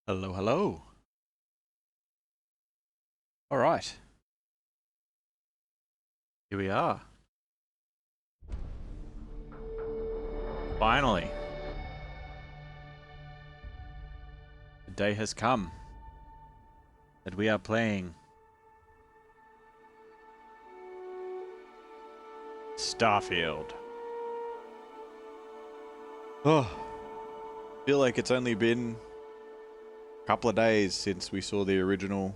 Hello, hello. All right, here we are. Finally, the day has come that we are playing Starfield. Oh, feel like it's only been a couple of days since we saw the original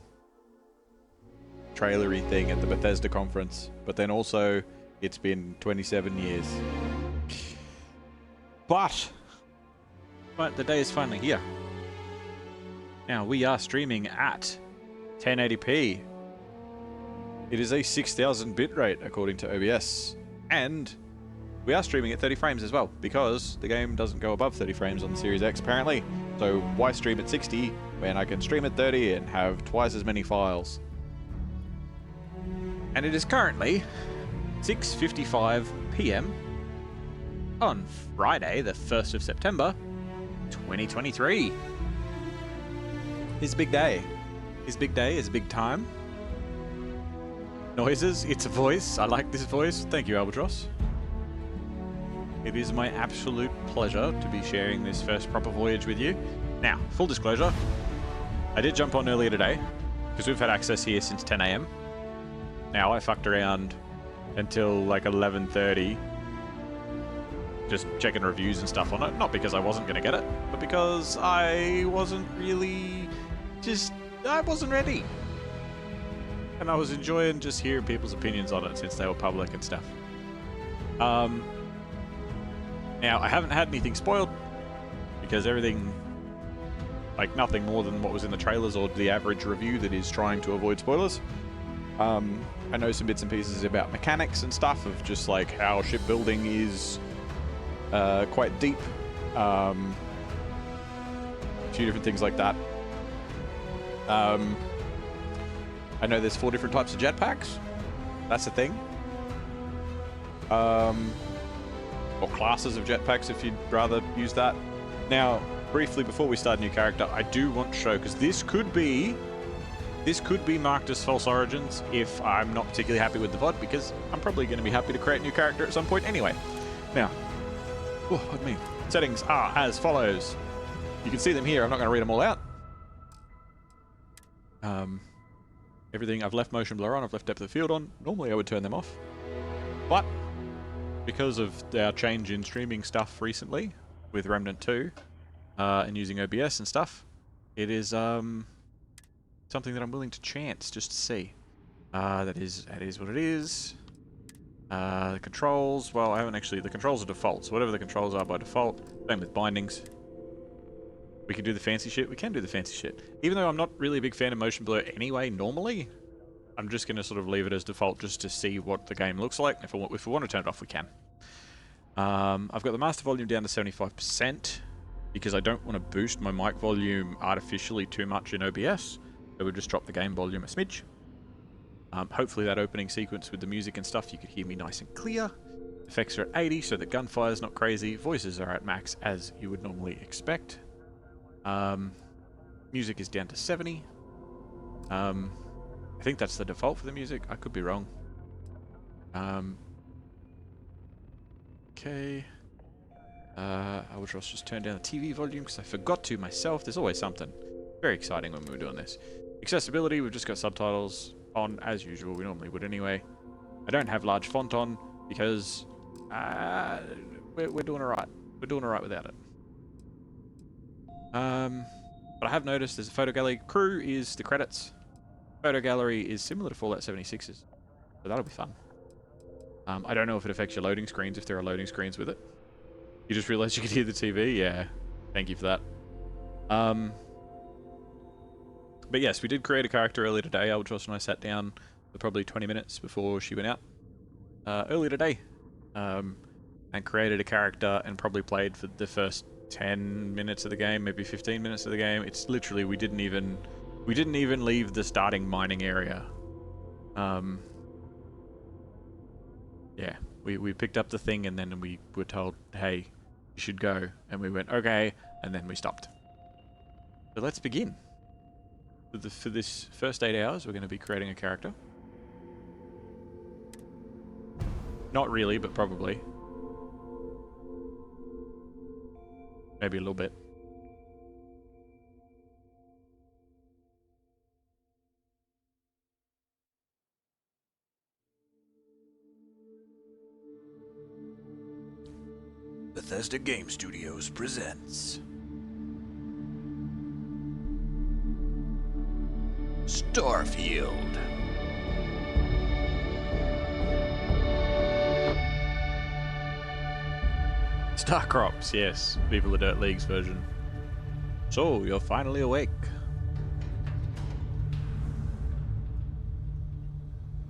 trailery thing at the Bethesda conference, but then also it's been 27 years. But the day is finally here. Now we are streaming at 1080p. It is a 6000 bitrate according to OBS, and we are streaming at 30 frames as well, because the game doesn't go above 30 frames on the Series X apparently. So why stream at 60 when I can stream at 30 and have twice as many files? And it is currently 6:55 p.m. on Friday, the 1st of September, 2023. It's a big day. It's a big day, it's a big time. Noises, it's a voice. I like this voice. Thank you, Albatross. It is my absolute pleasure to be sharing this first proper voyage with you. Now, full disclosure, I did jump on earlier today, because we've had access here since 10 a.m. Now, I fucked around until like 11:30, just checking reviews and stuff on it. Not because I wasn't going to get it, but because I wasn't really... I wasn't ready. And I was enjoying just hearing people's opinions on it since they were public and stuff. Now, I haven't had anything spoiled, because everything, like nothing more than what was in the trailers or the average review that is trying to avoid spoilers. I know some bits and pieces about mechanics and stuff of just like how shipbuilding is quite deep. A few different things like that. I know there's 4 different types of jetpacks. That's a thing. Or classes of jetpacks if you'd rather use that. Now, briefly before we start a new character, I do want to show, because this could be marked as false origins if I'm not particularly happy with the VOD, because I'm probably going to be happy to create a new character at some point anyway. Now, pardon me. Settings are as follows. You can see them here. I'm not going to read them all out. Everything, I've left motion blur on, I've left depth of field on. Normally I would turn them off, but because of our change in streaming stuff recently with Remnant 2 and using OBS and stuff, it is something that I'm willing to chance just to see. That is what it is. The controls, well, I haven't actually, the controls are default, so whatever the controls are by default. Same with bindings. We can do the fancy shit. We can do the fancy shit. Even though I'm not really a big fan of motion blur anyway, normally, I'm just going to sort of leave it as default just to see what the game looks like. If we want to turn it off, we can. I've got the master volume down to 75% because I don't want to boost my mic volume artificially too much in OBS. So we'll just drop the game volume a smidge. Hopefully that opening sequence with the music and stuff, you could hear me nice and clear. Effects are at 80, so the gunfire's not crazy. Voices are at max, as you would normally expect. Music is down to 70. I think that's the default for the music. I could be wrong. Okay. I will just turn down the TV volume because I forgot to myself. There's always something. Very exciting when we were doing this. Accessibility, we've just got subtitles on as usual. We normally would anyway. I don't have large font on because we're doing alright. We're doing alright without it. But I have noticed there's a photo gallery. Crew is the credits. Photo gallery is similar to Fallout 76's, so that'll be fun. I don't know if it affects your loading screens, if there are loading screens with it. You just realized you could hear the TV? Yeah, thank you for that. But yes, we did create a character earlier today. Albatross and I sat down for probably 20 minutes before she went out earlier today, and created a character and probably played for the first 10 minutes of the game, maybe 15 minutes of the game. It's literally, we didn't even leave the starting mining area. Yeah, we picked up the thing and then we were told, hey, you should go, and we went okay, and then we stopped. So let's begin. For this first 8 hours, we're going to be creating a character. Not really, but probably. Maybe a little bit. Bethesda Game Studios presents Starfield. Starcrops, yes. People the Dirt League's version. So, you're finally awake.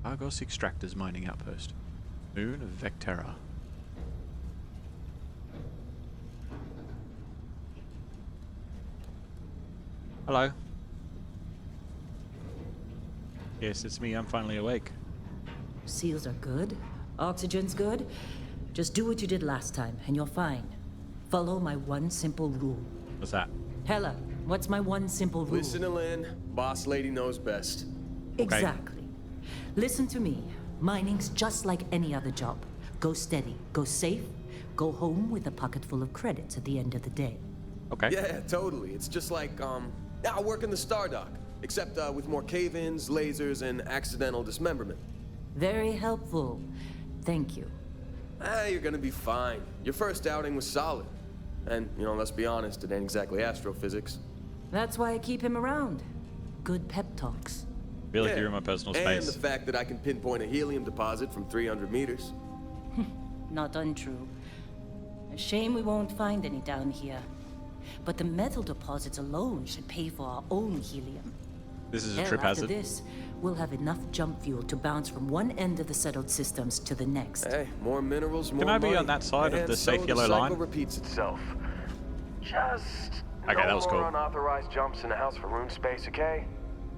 Argos Extractors Mining Outpost. Moon of Vectera. Hello. Yes, it's me. I'm finally awake. Seals are good. Oxygen's good. Just do what you did last time, and you're fine. Follow my one simple rule. What's that? Hella, what's my one simple rule? Listen to Lynn. Boss lady knows best. Exactly. Listen to me. Mining's just like any other job. Go steady, go safe, go home with a pocket full of credits at the end of the day. Okay. Yeah, totally. It's just like, I work in the Stardock, except with more cave-ins, lasers, and accidental dismemberment. Very helpful. Thank you. You're gonna be fine. Your first outing was solid. And, let's be honest, it ain't exactly astrophysics. That's why I keep him around. Good pep talks. I feel like you're in my personal space. And the fact that I can pinpoint a helium deposit from 300 meters. Not untrue. A shame we won't find any down here. But the metal deposits alone should pay for our own helium. This is a Hell, trip after hazard. this, we'll have enough jump fuel to bounce from one end of the settled systems to the next. Hey, more minerals, more Can I be money. on that side of And the so safe yellow the cycle line? repeats itself. Just Okay, that was cool. more unauthorized jumps in the house for room space, okay?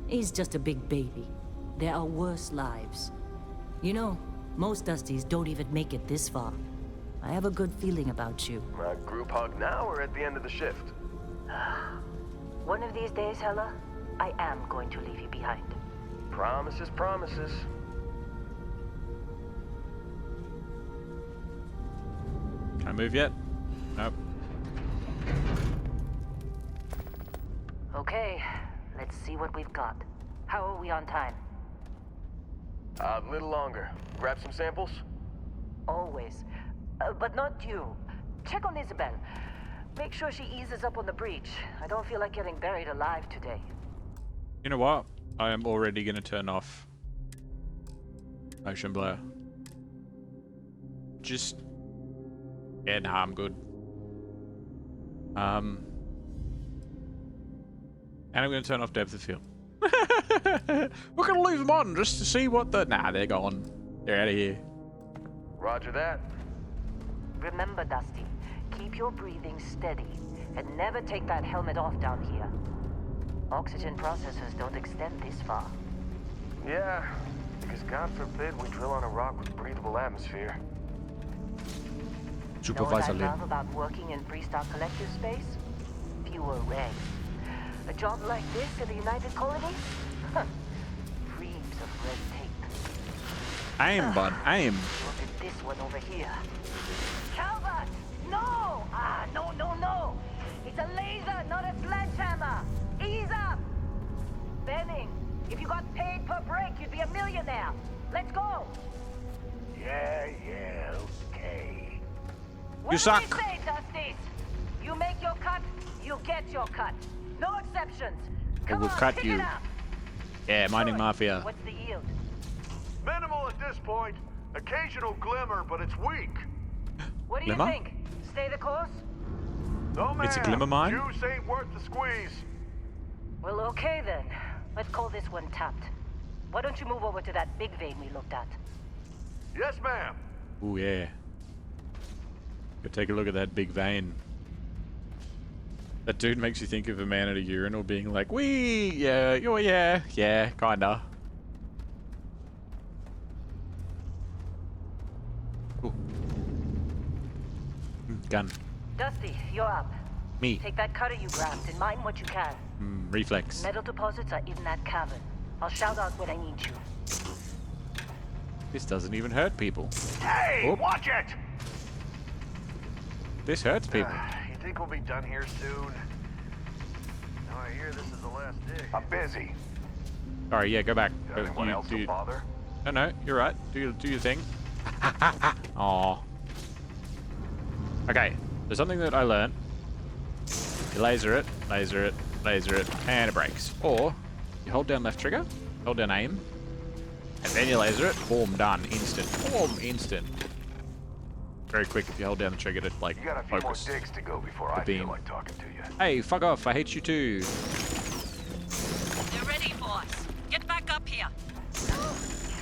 He's just a big baby. There are worse lives. You know, most Dusties don't even make it this far. I have a good feeling about you. Group hug now or at the end of the shift? One of these days, Hella, I am going to leave you behind. Promises, promises. Can I move yet? Nope. Okay, let's see what we've got. How are we on time? A little longer. Grab some samples? Always. But not you. Check on Isabel. Make sure she eases up on the breach. I don't feel like getting buried alive today. You know what? I am already going to turn off motion blur. Just... Yeah, nah, I'm good. And I'm going to turn off depth of field. We're going to leave them on just to see what the... Nah, they're gone. They're out of here. Roger that. Remember, Dusty, keep your breathing steady and never take that helmet off down here. Oxygen processors don't extend this far. Yeah, because God forbid we drill on a rock with breathable atmosphere. Supervisor Know what I Lynn. love about working in Freestar Collective space? Fewer regs. A job like this in the United Colonies? Huh. Reams of red tape. Aim, bud, aim. Look at this one over here. Calvert! No! No. It's a laser, not a sledgehammer. Ease up! Benning, if you got paid per break, you'd be a millionaire. Let's go! Yeah, okay. What You do suck. we say, Dusties? You make your cut, you get your cut. No exceptions. Come will on, cut pick you. it up. Yeah, mining Good. mafia. What's the yield? Minimal at this point. Occasional glimmer, but it's weak. What do you Glimmer? think? Stay the course? No, man. It's a glimmer mine? Juice ain't worth the squeeze. Well, okay then. Let's call this one tapped. Why don't you move over to that big vein we looked at? Yes, ma'am. Ooh, yeah. Go take a look at that big vein. That dude makes you think of a man at a urinal being like, wee, yeah, oh yeah, kinda. Ooh. Gun. Dusty, you're up. Me. Take that cutter you grabbed and mine what you can. Reflex. Metal deposits are in that cavern. I'll shout out when I need you. This doesn't even hurt people. Hey, Oop. watch it! This hurts people. You think we'll be done here soon? Now I hear this is the last dig. I'm busy. Sorry, yeah, go back. Anyone else to bother? No, you're right. Do your thing. Aw. Okay, there's something that I learned. You laser it, laser it, laser it, and it breaks. Or you hold down left trigger, hold down aim, and then you laser it. Boom, done. Instant. Boom, instant. Very quick if you hold down the trigger to like You got a few focus. more digs to go before I beam. feel like talking to you. Hey, fuck off! I hate you too. They're ready for us. Get back up here.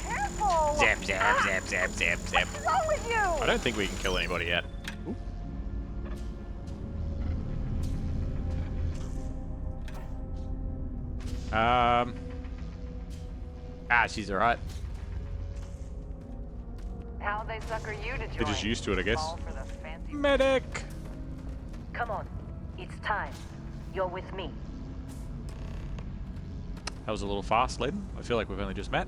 Careful! Zap, zap, zap, zap, zap, zap. What's wrong with you? I don't think we can kill anybody yet. Ooh. She's alright. How they sucker you to join? They're just used to it, I guess. Fall for the fancy- Medic! Come on, it's time. You're with me. That was a little fast, Lynn. I feel like we've only just met.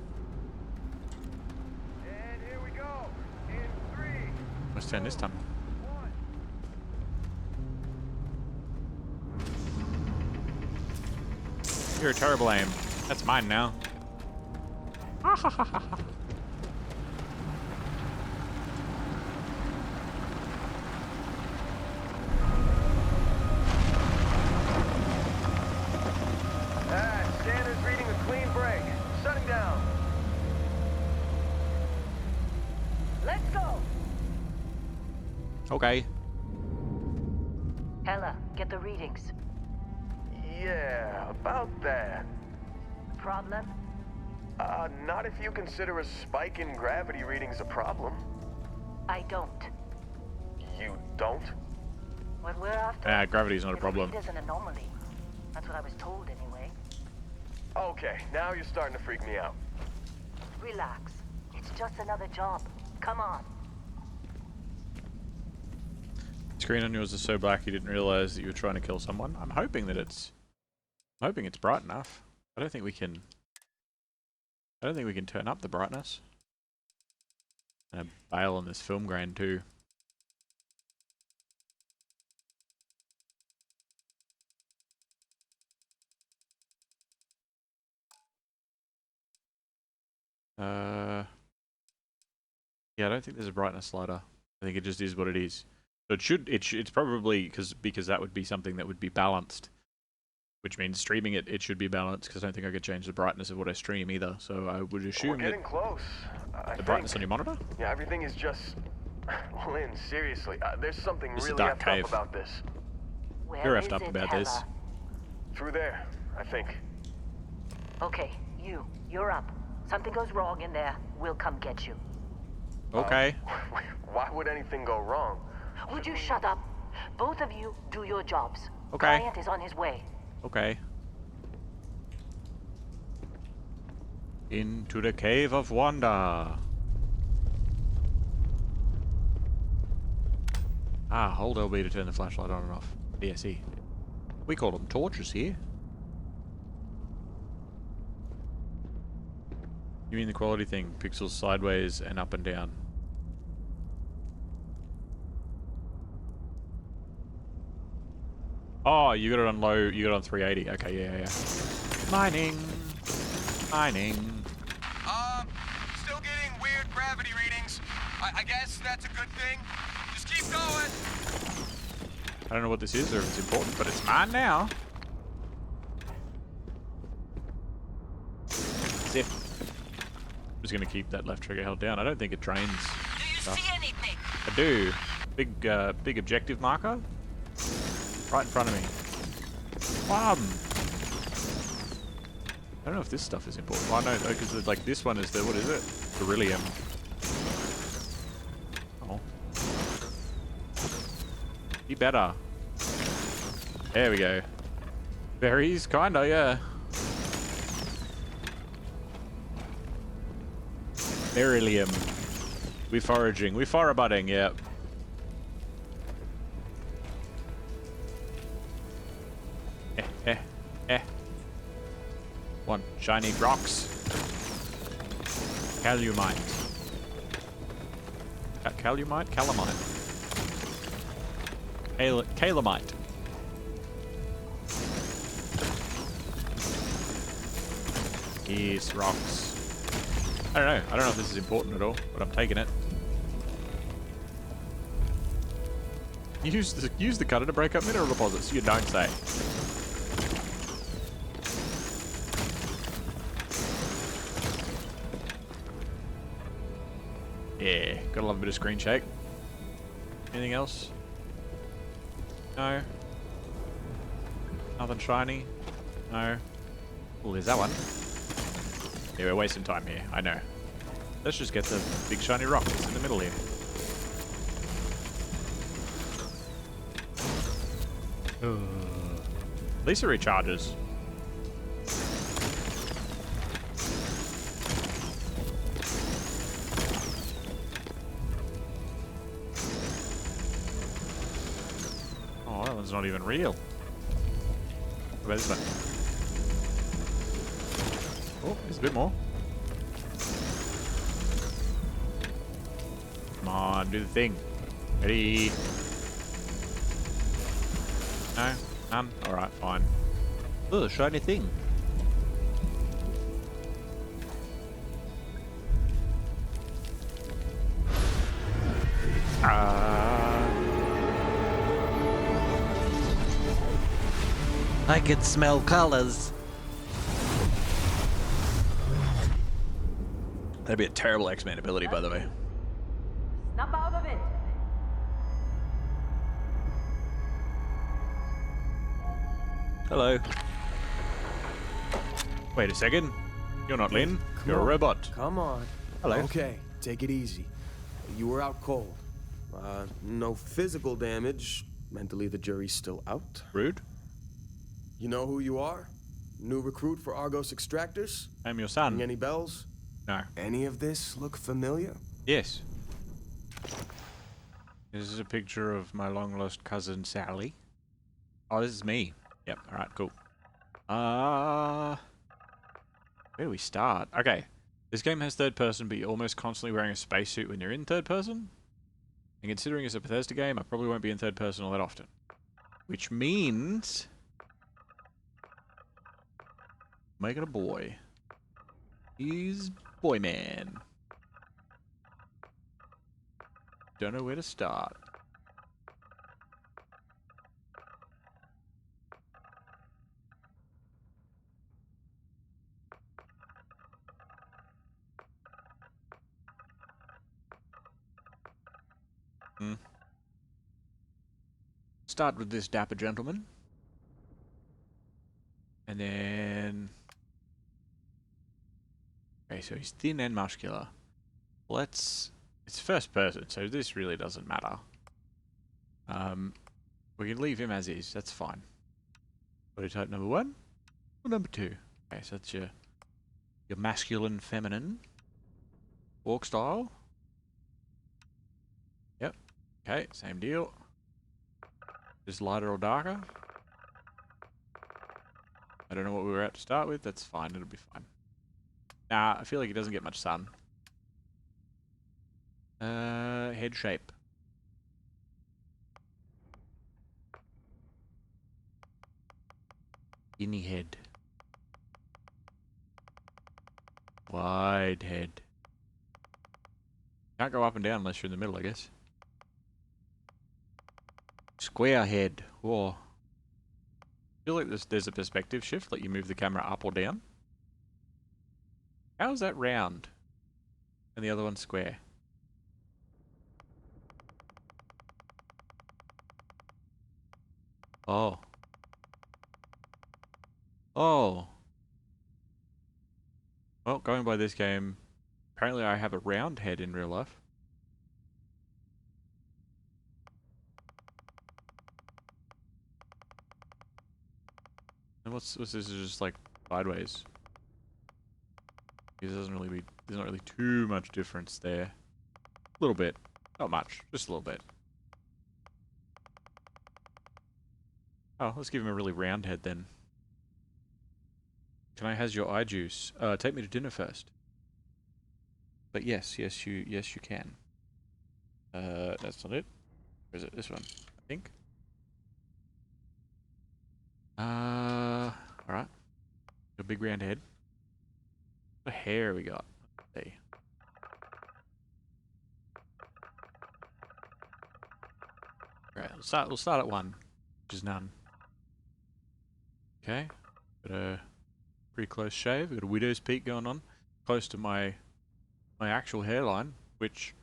And here we go. In 3, Let's turn this time. 1. You're a terrible aim. That's mine now. Standard's reading a clean break. Shutting down. Let's go. Okay. Ella, get the readings. Yeah, about that. Problem? Not if you consider a spike in gravity readings a problem. I don't. You don't? What we're after? Gravity's not a is problem. There's an anomaly. That's what I was told anyway. Okay, now you're starting to freak me out. Relax. It's just another job. Come on. Screen on yours is so black you didn't realize that you were trying to kill someone. I'm hoping it's bright enough. I don't think we can turn up the brightness. And I bail on this film grain too. Yeah, I don't think there's a brightness slider. I think it just is what it is. So it's probably because that would be something that would be balanced, which means streaming it should be balanced because I don't think I could change the brightness of what I stream either. So I would We're assume getting that close. the brightness on your monitor. Yeah, everything is just... Lynn, seriously, there's something It's a really dark effed cave. up about this. Where You're is effed up it, about Ella? this. Through there, I think. Okay, you're up. Something goes wrong in there, we'll come get you. Okay. Why would anything go wrong? Would you shut up? Both of you do your jobs. Okay. Client is on his way. Okay. Into the cave of wonder. Hold LB to turn the flashlight on and off. DSE. We call them torches here. You mean the quality thing? Pixels sideways and up and down. Oh, you got it on low, you got it on 380. Okay, yeah. Mining. Still getting weird gravity readings. I guess that's a good thing. Just keep going. I don't know what this is or if it's important, but it's mine now. Zip. I'm just gonna keep that left trigger held down. I don't think it drains Do you stuff. see anything? I do. Big objective marker. Right in front of me. I don't know if this stuff is important. Oh no, because like this one is the, what is it? Beryllium. Oh. Be better. There we go. Berries, kinda, yeah. Beryllium. We foraging. We forabutting, yeah. Want shiny rocks. Calumite. Calumite? Calamite. Calamite. Yes, rocks. I don't know. I don't know if this is important at all, but I'm taking it. Use the cutter to break up mineral deposits. You don't say. Yeah, gotta love a bit of screen shake. Anything else? No. Nothing shiny? No. Oh, there's that one. Yeah, we're wasting time here. I know. Let's just get the big shiny rock that's in the middle here. At least it recharges. Oh, that one's not even real. What about this one? Oh, there's a bit more. Come on, do the thing. Ready? No? None? Alright, fine. Ugh, shiny thing. I can smell colors. That'd be a terrible X-Men ability, by the way. Snap out of it. Hello. Wait a second. You're not Lynn. You're a robot. Come on. Hello. Okay, take it easy. You were out cold. No physical damage. Mentally, the jury's still out. Rude. You know who you are? New recruit for Argos Extractors? I'm your son. Ring any bells? No. Any of this look familiar? Yes. This is a picture of my long-lost cousin, Sally. Oh, this is me. Yep, alright, cool. Where do we start? Okay. This game has third person, but you're almost constantly wearing a spacesuit when you're in third person. And considering it's a Bethesda game, I probably won't be in third person all that often. Which means... make it a boy. He's Boy Man. Don't know where to start. Start with this dapper gentleman. And then... okay, so he's thin and muscular. Let's... it's first person, so this really doesn't matter. We can leave him as is, that's fine. Body type number 1 or number 2? Okay, so that's your masculine, feminine. Walk style. Yep. Okay, same deal. Just lighter or darker. I don't know what we were at to start with, that's fine, it'll be fine. Nah, I feel like he doesn't get much sun. Head shape. Skinny head. Wide head. Can't go up and down unless you're in the middle, I guess. Square head. Whoa. I feel like there's a perspective shift, like you move the camera up or down. How is that round? And the other one's square. Oh. Oh. Well, going by this game, apparently I have a round head in real life. And what's this is just like sideways. There's not really too much difference there. A little bit. Not much, just a little bit. Oh, let's give him a really round head then. Can I has your eye juice? Take me to dinner first. But yes, you can. That's not it. Or is it this one? I think. Alright. A big round head. What hair we got? Let's see. Right, we'll start at 1, which is none. Okay. Got a pretty close shave. Got a widow's peak going on. Close to my actual hairline, which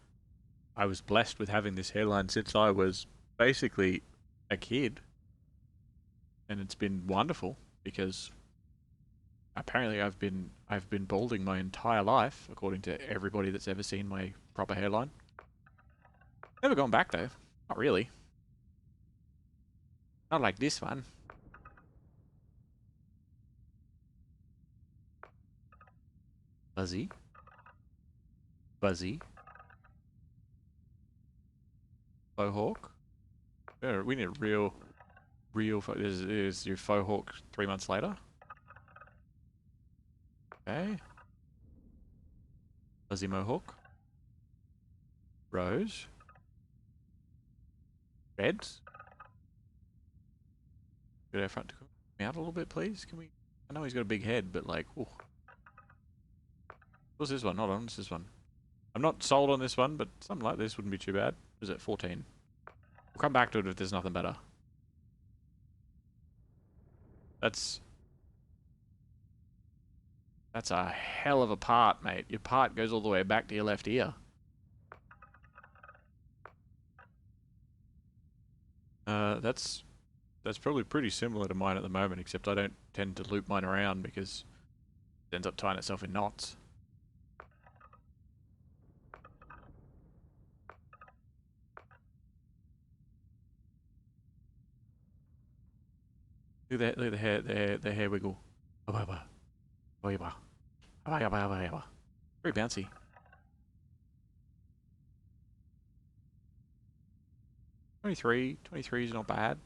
I was blessed with having this hairline since I was basically a kid. And it's been wonderful because apparently I've been balding my entire life, according to everybody that's ever seen my proper hairline. Never gone back though. Not really. Not like this one. Buzzy. Buzzy. Faux hawk. Yeah, we need a real. Is your faux hawk 3 months later? Okay. Fuzzy mohawk. Rose. Reds. Get our front to come out a little bit, please. Can we? I know he's got a big head, but like, ooh. What's this one? Hold on, what's this one? I'm not sold on this one, but something like this wouldn't be too bad. Is it 14? We'll come back to it if there's nothing better. That's a hell of a part, mate. Your part goes all the way back to your left ear. That's probably pretty similar to mine at the moment, except I don't tend to loop mine around because it ends up tying itself in knots. Look at the hair wiggle. Very bouncy. 23 is not bad.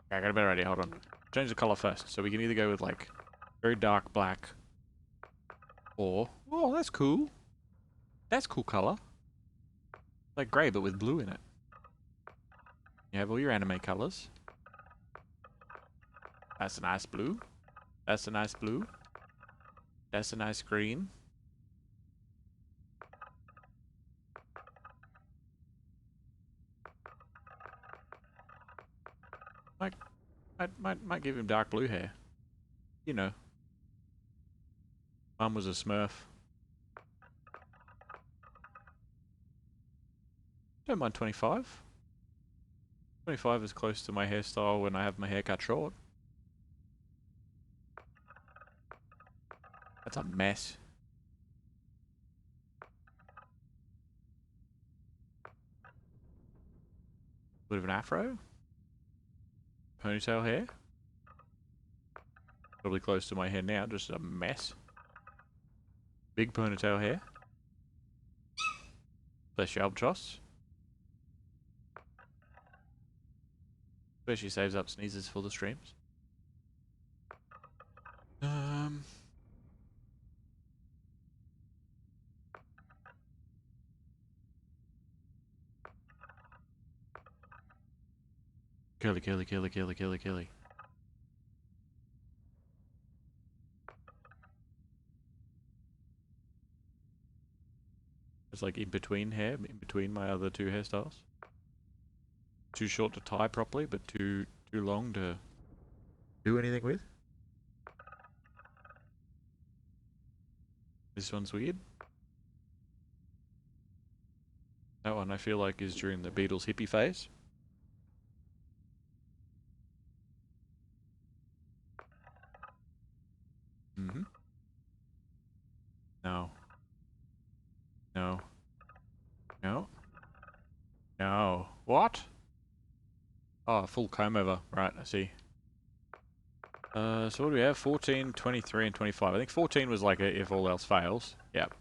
Okay, I got a better idea, hold on. Change the color first, so we can either go with like very dark black or, oh, that's cool. That's cool color. Like grey but with blue in it. You have all your anime colors. That's a nice blue. That's a nice blue. That's a nice green. Might give him dark blue hair. You know. Mum was a Smurf. Don't mind 25. 25 is close to my hairstyle when I have my hair cut short. That's a mess. Bit of an afro. Ponytail hair. Probably close to my hair now, just a mess. Big ponytail hair. Bless you, albatross. Especially saves up sneezes for the streams. Curly. It's like in between hair, in between my other two hairstyles. Too short to tie properly, but too long to do anything with. This one's weird. That one I feel like is during the Beatles hippie phase. Mm-hmm. No. What? Oh, full comb over. Right, I see. So what do we have? 14, 23, and 25. I think 14 was like a if all else fails. Yep.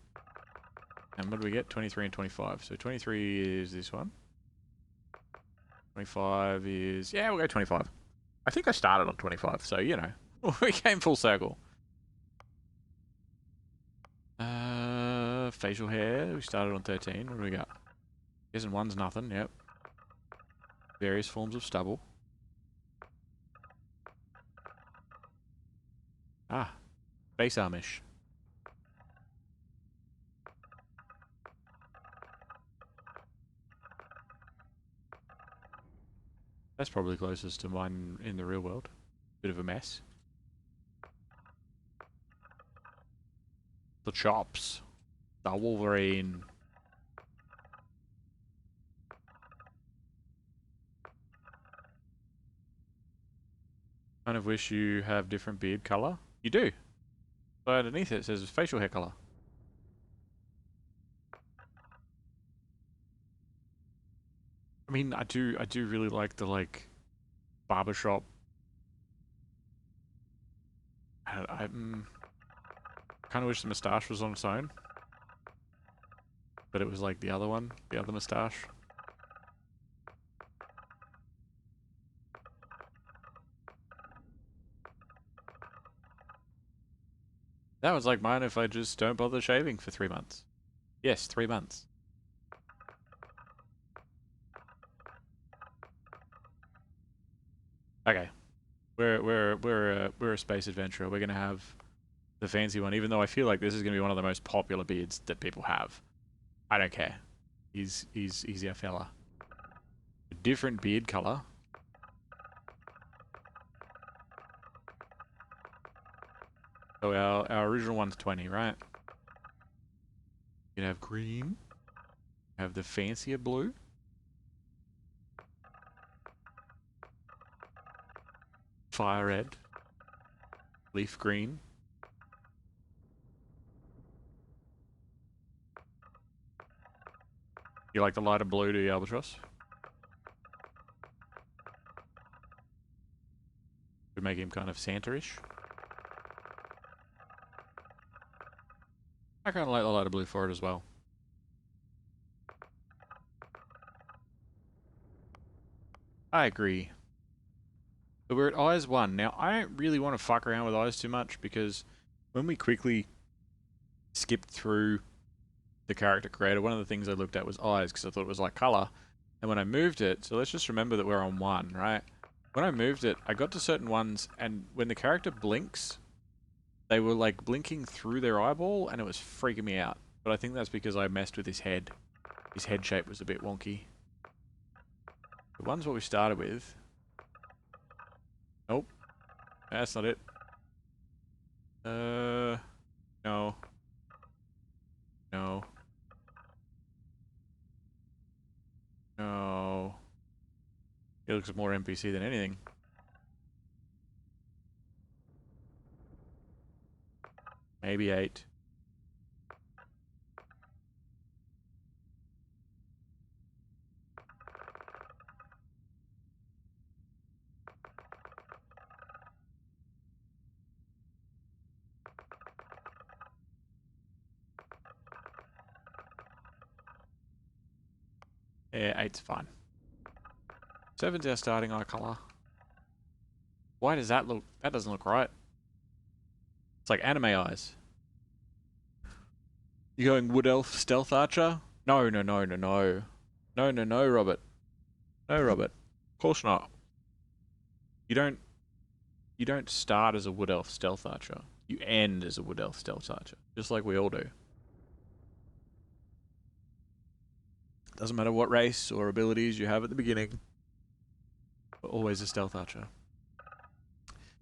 And what do we get? 23 and 25. So 23 is this one. 25 is... Yeah, we'll go 25. I think I started on 25, so, you know. We came full circle. Facial hair. We started on 13. What do we got? Guessing one's nothing. Yep. Various forms of stubble. Ah. Face armish. That's probably closest to mine in the real world. Bit of a mess. The chops. The Wolverine. Kind of wish you have different beard color. You do. So underneath it says facial hair color. I mean, I do really like the barbershop. I kind of wish the moustache was on its own, but it was like the other one, the other moustache. That was like mine if I just don't bother shaving for 3 months. Yes, 3 months. Okay, we're a space adventurer. We're gonna have the fancy one, even though I feel like this is gonna be one of the most popular beards that people have. I don't care. He's our fella. A different beard color. So our original one's 20, right? You can have green. Have the fancier blue. Fire red. Leaf green. You like the lighter blue to the albatross? Would make him kind of Santa-ish. I kind of like the lighter blue for it as well. I agree. But we're at eyes 1. Now, I don't really want to fuck around with eyes too much because when we quickly skipped through the character creator, one of the things I looked at was eyes because I thought it was like color. And when I moved it, so let's just remember that we're on 1, right? When I moved it, I got to certain ones, and when the character blinks, they were like blinking through their eyeball, and it was freaking me out. But I think that's because I messed with his head. His head shape was a bit wonky. The one's what we started with. Nope. That's not it. No. No. No. He looks more NPC than anything. Maybe 8. Yeah, 8's fine. 7's our starting eye color. Why does that look... That doesn't look right. It's like anime eyes. You going Wood Elf Stealth Archer? No, no, no, no, no. No, no, no, Robert. No, Robert. Of course not. You don't start as a Wood Elf Stealth Archer. You end as a Wood Elf Stealth Archer. Just like we all do. Doesn't matter what race or abilities you have at the beginning. We're always a Stealth Archer.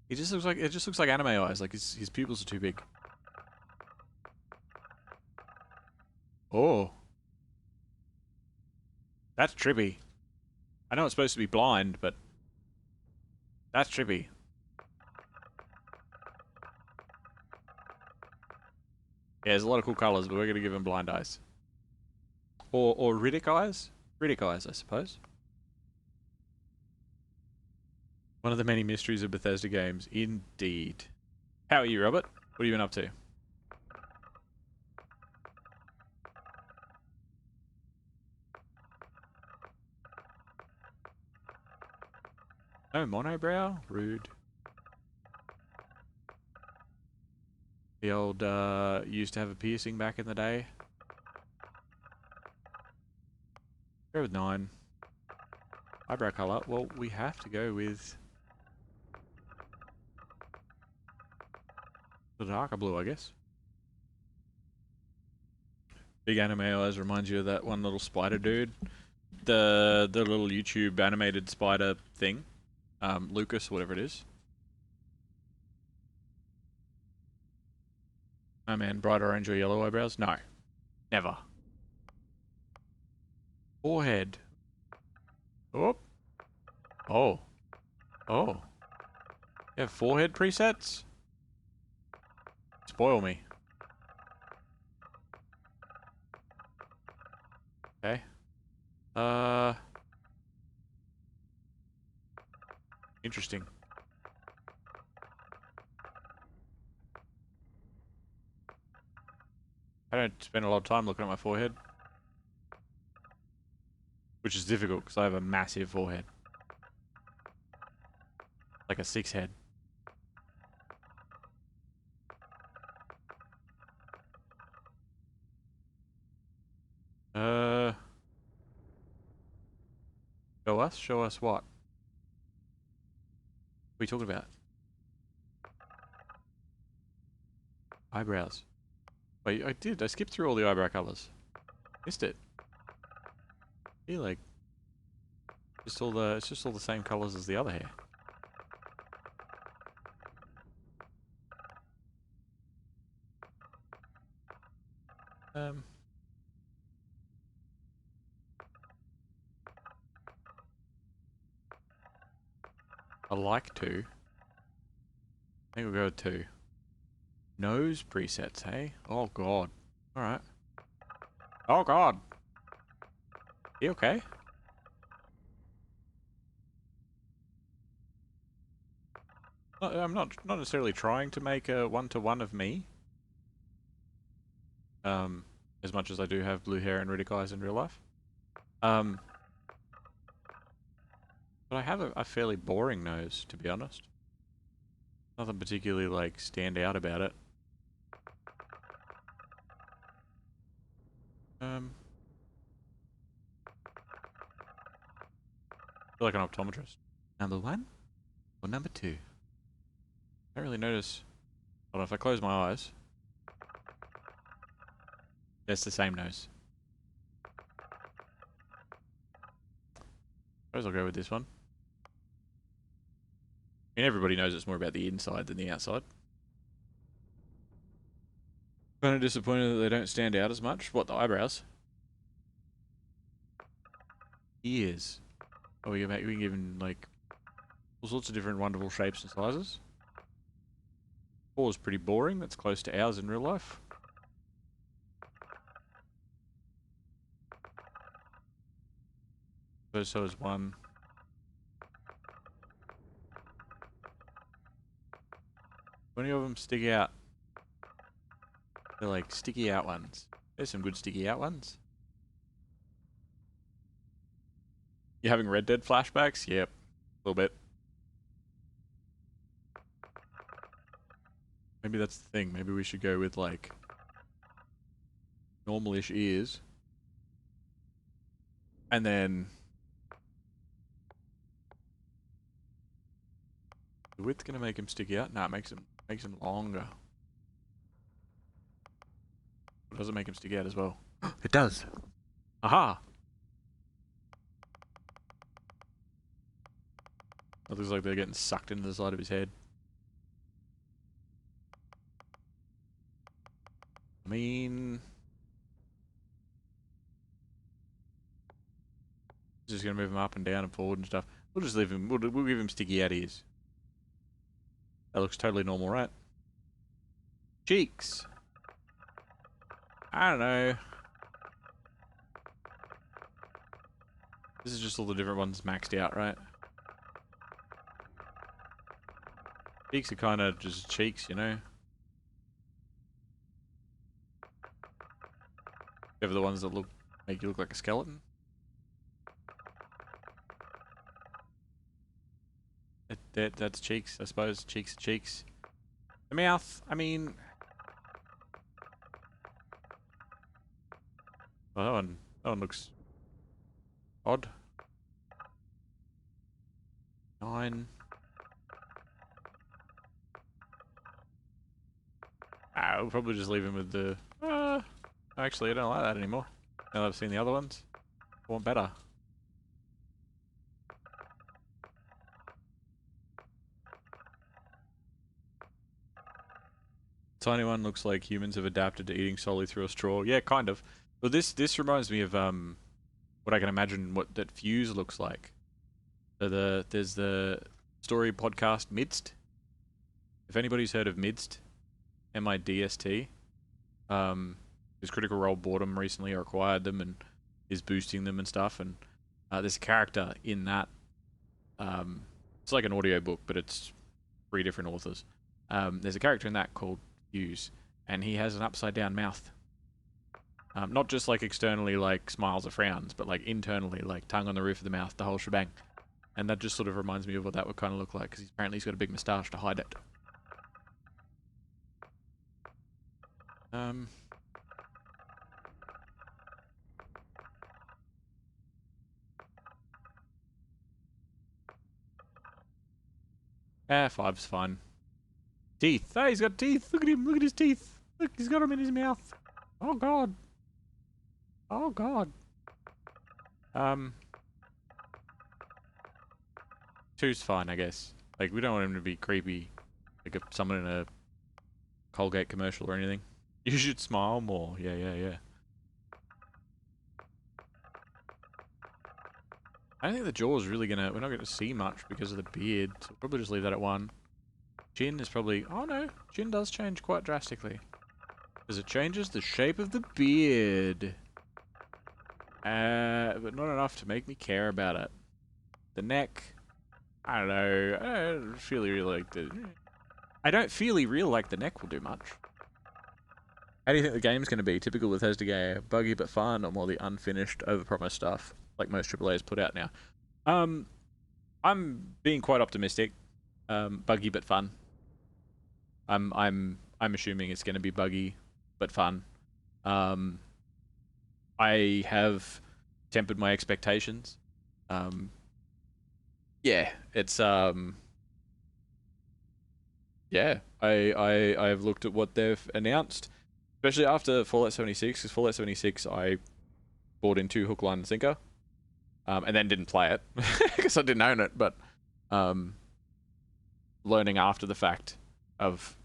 It just looks like anime eyes, like his pupils are too big. Oh. That's trippy. I know it's supposed to be blind, but that's trippy. Yeah, there's a lot of cool colors, but we're gonna give him blind eyes. Or Riddick eyes? Riddick eyes, I suppose. One of the many mysteries of Bethesda games, indeed. How are you, Robert? What have you been up to? No monobrow? Rude. The old, used to have a piercing back in the day. Go with 9. Eyebrow colour. Well, we have to go with the darker blue, I guess. Big anime eyes reminds you of that one little spider dude. The little YouTube animated spider thing. Lucas, whatever it is. Oh man, bright orange or yellow eyebrows? No. Never. Forehead. Oh. Oh. Oh. You have forehead presets? Spoil me. Okay. Interesting. I don't spend a lot of time looking at my forehead. Which is difficult because I have a massive forehead. Like a 6 head. Show us? Show us what? What are you talking about? Eyebrows. Wait, I did. I skipped through all the eyebrow colours. Missed it. Yeah, like just all the it's just all the same colours as the other hair. I like 2. I think we'll go with 2. Nose presets, hey? Oh god. Alright. Oh god. You okay? I'm not necessarily trying to make a one-to-one of me. As much as I do have blue hair and Riddick eyes in real life. But I have a fairly boring nose, to be honest. Nothing particularly, like, stand out about it. I feel like an optometrist. Number 1 or number 2? I don't really notice. Hold on, if I close my eyes, that's the same nose. Suppose I'll go with this one. I mean, everybody knows it's more about the inside than the outside. Kind of disappointed that they don't stand out as much. What, the eyebrows? Ears. Oh, we can give them, like, all sorts of different wonderful shapes and sizes. 4 is pretty boring. That's close to ours in real life. So is 1. Do any of them stick out? They're like sticky out ones. There's some good sticky out ones. You having Red Dead flashbacks? Yep. A little bit. Maybe that's the thing. Maybe we should go with like normal-ish ears. And then the width's gonna make him stick out? Nah, it makes him longer. It doesn't make him stick out as well. It does. Aha! It looks like they're getting sucked into the side of his head. I mean, just gonna move him up and down and forward and stuff. We'll just leave him. We'll give him sticky out ears. That looks totally normal, right? Cheeks. I don't know. This is just all the different ones maxed out, right? Cheeks are kind of just cheeks, you know? Ever the ones that make you look like a skeleton? That's cheeks, I suppose. Cheeks are cheeks. The mouth, I mean, Well, that one looks odd. 9. We'll probably just leave him with the... actually, I don't like that anymore. Now that I've seen the other ones. I want better. Tiny one looks like humans have adapted to eating solely through a straw. Yeah, kind of. But this reminds me of what I can imagine what that fuse looks like. So there's the story podcast Midst. If anybody's heard of Midst, M-I-D-S-T, his Critical Role bought them recently or acquired them and is boosting them and stuff. And there's a character in that. It's like an audiobook, but it's 3 different authors. There's a character in that called Fuse, and he has an upside down mouth. Not just like externally like smiles or frowns, but like internally like tongue on the roof of the mouth, the whole shebang. And that just sort of reminds me of what that would kind of look like, because apparently he's got a big moustache to hide it. 5's fine. Teeth. Hey, he's got teeth. Look at him. Look at his teeth. Look, he's got them in his mouth. Oh god. Oh god. 2's fine, I guess. Like, we don't want him to be creepy, like someone in a Colgate commercial or anything. You should smile more. Yeah. I don't think the jaw is really gonna... We're not gonna see much because of the beard, so we'll probably just leave that at 1. Chin is probably... Oh no, chin does change quite drastically. Because it changes the shape of the beard. But not enough to make me care about it. The neck... I don't know. I don't feel really like the... I don't feel real like the neck will do much. How do you think the game's going to be? Typical Bethesda game, buggy but fun, or more the unfinished, overpromised stuff like most AAA's put out now? I'm being quite optimistic. Buggy but fun. I'm assuming it's going to be buggy but fun. I have tempered my expectations. Yeah, it's yeah, I've looked at what they've announced, especially after Fallout 76, because Fallout 76 I bought into hook, line, and sinker, and then didn't play it because I didn't own it. But learning after the fact of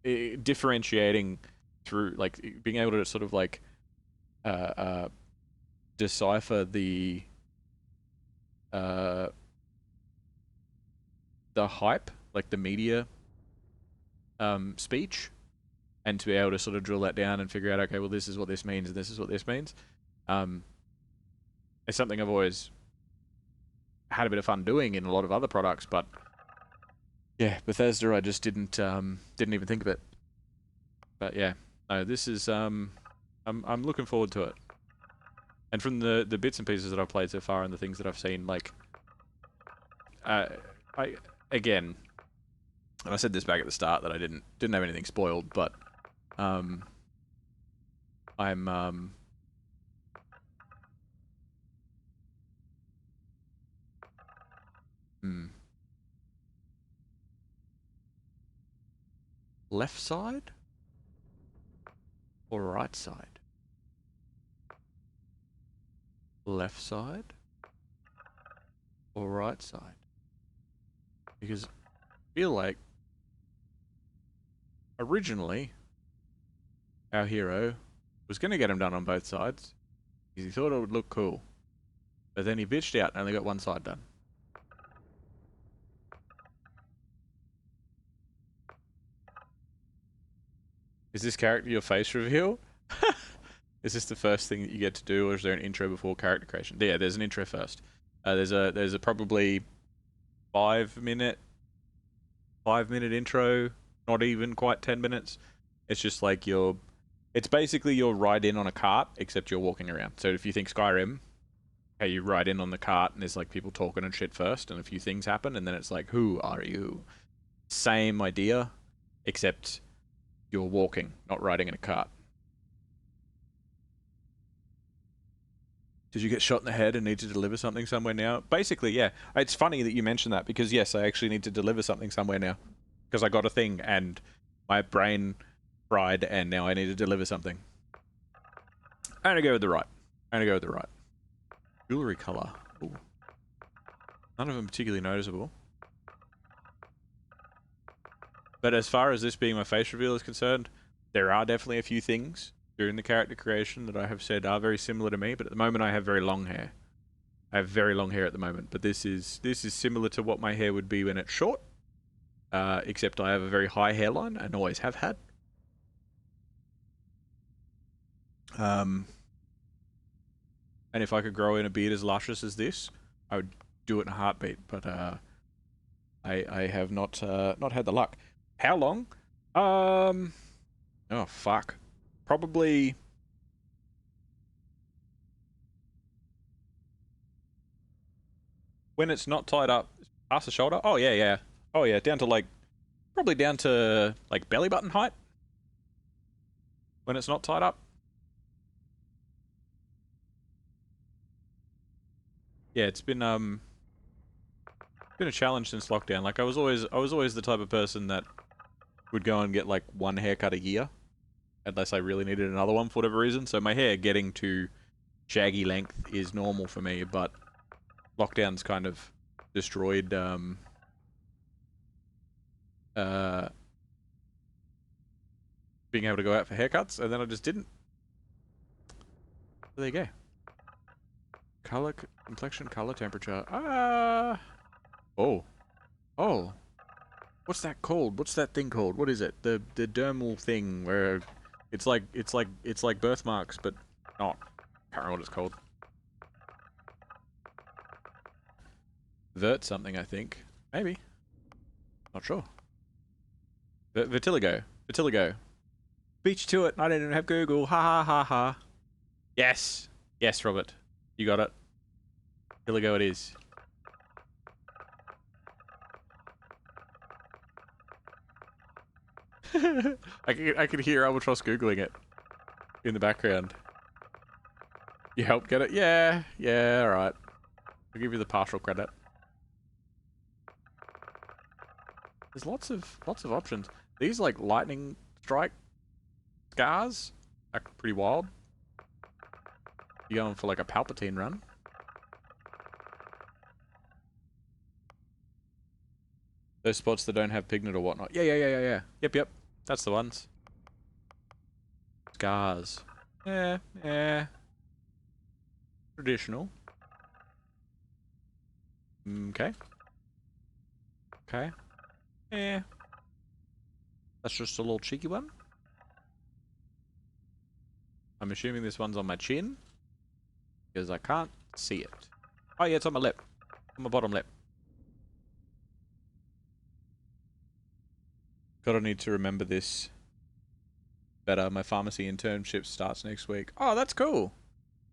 differentiating through, like, being able to sort of like decipher the hype, like the media speech, and to be able to sort of drill that down and figure out, okay, well, this is what this means and this is what this means. It's something I've always had a bit of fun doing in a lot of other products, but yeah, Bethesda, I just didn't even think of it. But yeah, no, this is I'm looking forward to it. And from the bits and pieces that I've played so far and the things that I've seen, like, again, and I said this back at the start that I didn't have anything spoiled, but I'm left side or right side? Left side or right side? Because I feel like originally our hero was going to get him done on both sides because he thought it would look cool, but then he bitched out and only got one side done. Is this character your face reveal? Is this the first thing that you get to do, or is there an intro before character creation? Yeah, there's an intro first. There's a probably 5-minute intro, not even quite 10 minutes. It's just like it's basically you're ride in on a cart, except you're walking around. So if you think Skyrim, how you ride in on the cart and there's like people talking and shit first, and a few things happen, and then it's like, who are you? Same idea, except you're walking, not riding in a cart. Did you get shot in the head and need to deliver something somewhere now? Basically, yeah. It's funny that you mentioned that because, yes, I actually need to deliver something somewhere now. Because I got a thing and my brain fried and now I need to deliver something. I'm gonna go with the right. Jewelry color. Ooh. None of them particularly noticeable. But as far as this being my face reveal is concerned, there are definitely a few things during the character creation that I have said are very similar to me, but at the moment I have very long hair. I have very long hair at the moment, but this is similar to what my hair would be when it's short, except I have a very high hairline and always have had. And if I could grow in a beard as luscious as this, I would do it in a heartbeat, but I have not had the luck. How long? Oh fuck. Probably when it's not tied up past the shoulder. Oh yeah. Oh yeah, down to like probably down to like belly button height. When it's not tied up. Yeah, it's been a challenge since lockdown. Like I was always the type of person that would go and get like one haircut a year, unless I really needed another one for whatever reason. So my hair getting to shaggy length is normal for me, but lockdown's kind of destroyed being able to go out for haircuts, and then I just didn't. So there you go. Color, complexion, color, temperature. Oh. What's that called? What's that thing called? What is it? The dermal thing where it's like birthmarks, but not. Can't remember what it's called. Vert something, I think. Maybe. Not sure. Vitiligo. Beat you to it. I didn't even have Google. Ha ha ha ha. Yes. Yes, Robert. You got it. Vitiligo it is. I could hear Albatross Googling it in the background. You helped get it? Yeah, alright. I'll give you the partial credit. There's lots of options. These like lightning strike scars are pretty wild. You're going for like a Palpatine run. Those spots that don't have pigment or whatnot. Yeah. Yep. That's the ones. Scars. Yeah. Traditional. Okay. Yeah. That's just a little cheeky one. I'm assuming this one's on my chin, because I can't see it. Oh yeah, it's on my lip. On my bottom lip. Gotta need to remember this better. My pharmacy internship starts next week. Oh, that's cool.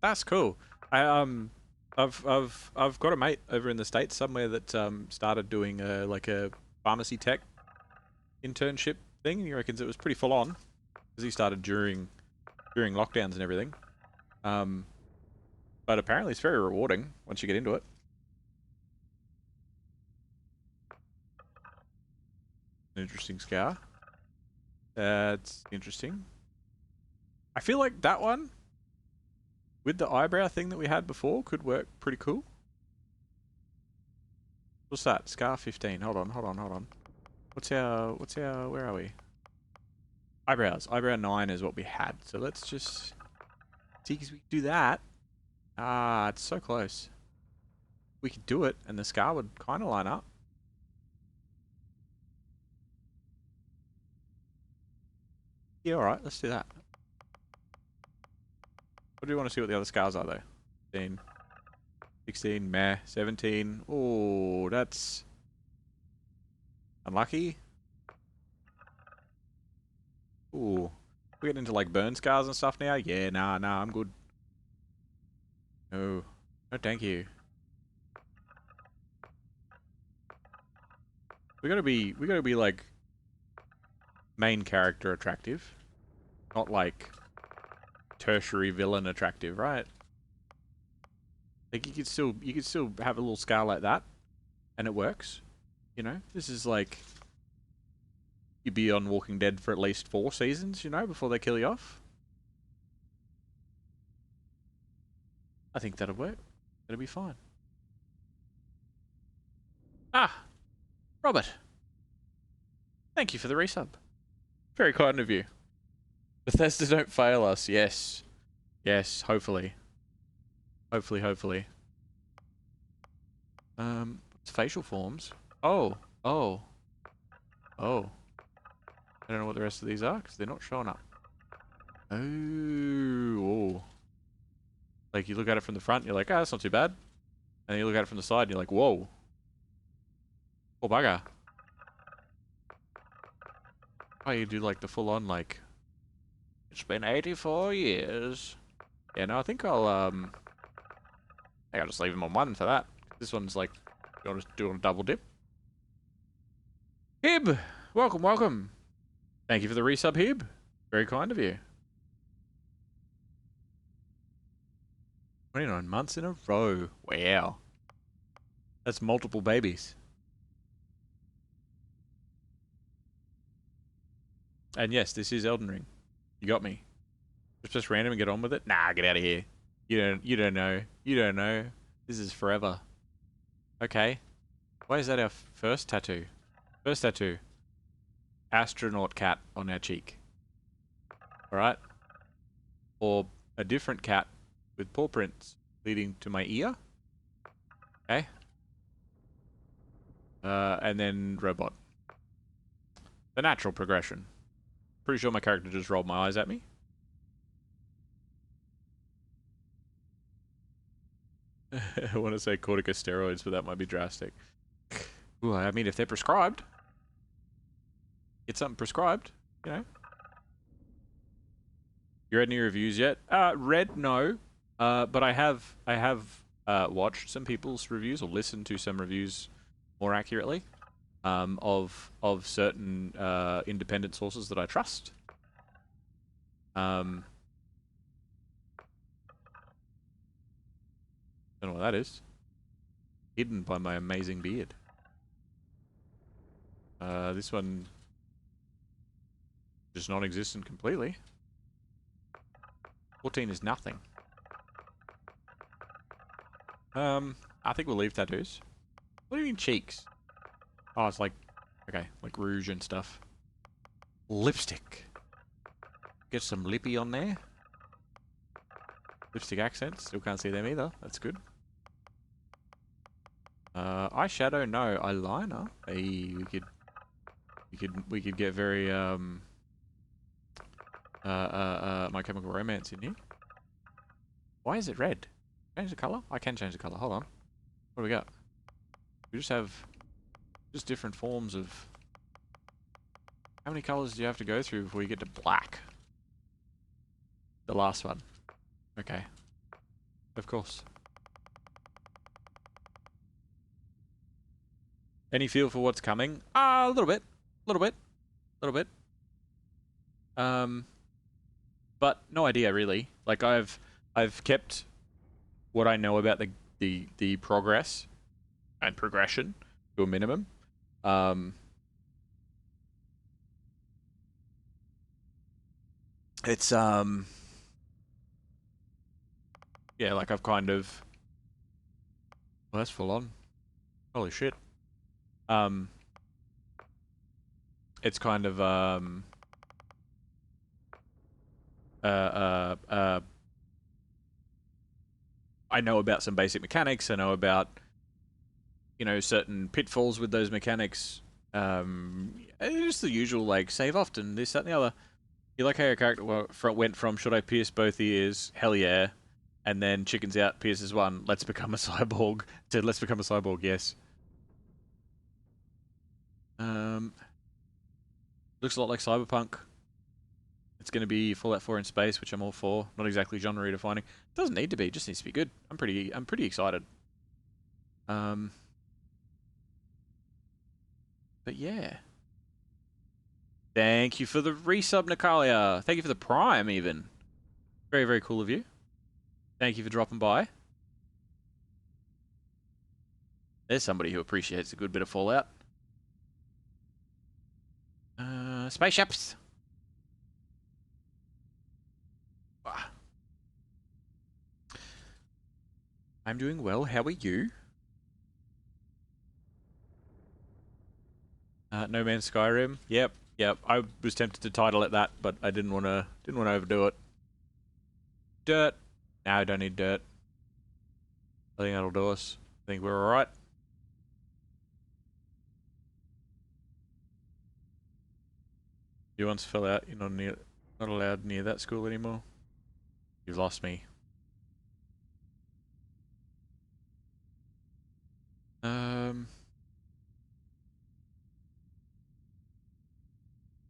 That's cool. I've got a mate over in the States somewhere that started doing like a pharmacy tech internship thing, and he reckons it was pretty full on because he started during lockdowns and everything. But apparently it's very rewarding once you get into it. An interesting scar. That's interesting. I feel like that one with the eyebrow thing that we had before could work pretty cool. What's that? Scar 15. Hold on. What's our where are we? Eyebrows. Eyebrow 9 is what we had. So let's just see, because we could do that. Ah, it's so close. We could do it and the scar would kind of line up. Yeah, alright, let's do that. What do you want to see what the other scars are though? 15, 16, meh, 17. Oh, that's unlucky. Ooh. We get into like burn scars and stuff now? Yeah, nah, I'm good. No. No, thank you. We gotta be like main character attractive. Not like tertiary villain attractive, right? Like, you could still have a little scar like that, and it works. You know, this is like, you'd be on Walking Dead for at least 4 seasons, you know, before they kill you off. I think that'll work. That'll be fine. Ah, Robert. Thank you for the resub. Very kind of you. Bethesda don't fail us. Yes. Yes, hopefully. Hopefully. Facial forms. Oh. I don't know what the rest of these are, because they're not showing up. Oh. Like, you look at it from the front, and you're like, ah, that's not too bad. And then you look at it from the side, and you're like, whoa. Oh, bugger. Oh, you do, like, the full-on, like, it's been 84 years. Yeah, no, I think I'll just leave them on 1 for that. This one's, like, you want to do a double dip. Hib! Welcome. Thank you for the resub, Hib. Very kind of you. 29 months in a row. Wow. That's multiple babies. And yes, this is Elden Ring. You got me. Just random and get on with it? Nah, get out of here. You don't know. You don't know. This is forever. Okay. Why is that our first tattoo? First tattoo. Astronaut cat on our cheek. Alright? Or a different cat with paw prints leading to my ear. Okay. And then robot. The natural progression. Pretty sure my character just rolled my eyes at me. I want to say corticosteroids, but that might be drastic. Ooh, I mean, if they're prescribed, get something prescribed, you know. You read any reviews yet? Read, no. But I have watched some people's reviews, or listened to some reviews more accurately, of certain independent sources that I trust. Don't know what that is. Hidden by my amazing beard. This one just non-existent completely. 14 is nothing. I think we'll leave tattoos. What do you mean cheeks? Oh, it's like, okay, like rouge and stuff. Lipstick. Get some lippy on there. Lipstick accents. Still can't see them either. That's good. Eyeshadow, no. Eyeliner. Hey, we could get very My Chemical Romance in here. Why is it red? Change the color? I can change the color. Hold on. What do we got? We just have different forms of. How many colors do you have to go through before you get to black? The last one. Okay. Of course. Any feel for what's coming? A little bit. But no idea really. Like I've kept what I know about the progress and progression to a minimum. It's yeah, like I've kind of. Well, that's full on. Holy shit. It's kind of I know about some basic mechanics. I know about, you know, certain pitfalls with those mechanics. Just the usual, like, save often, this, that, and the other. You like how your character went from, should I pierce both ears? Hell yeah. And then chickens out, pierces one, let's become a cyborg. To let's become a cyborg, yes. Looks a lot like Cyberpunk. It's going to be Fallout 4 in space, which I'm all for. Not exactly genre redefining. Doesn't need to be. Just needs to be good. I'm pretty excited. But yeah. Thank you for the resub, Natalia. Thank you for the prime, even. Very, very cool of you. Thank you for dropping by. There's somebody who appreciates a good bit of Fallout. Spaceships. Ah. I'm doing well. How are you? No Man's Skyrim. Yep. I was tempted to title it that, but I didn't want to overdo it. Dirt. No, I don't need dirt. I think that'll do us. I think we're all right. You once fell out. You're not allowed near that school anymore. You've lost me.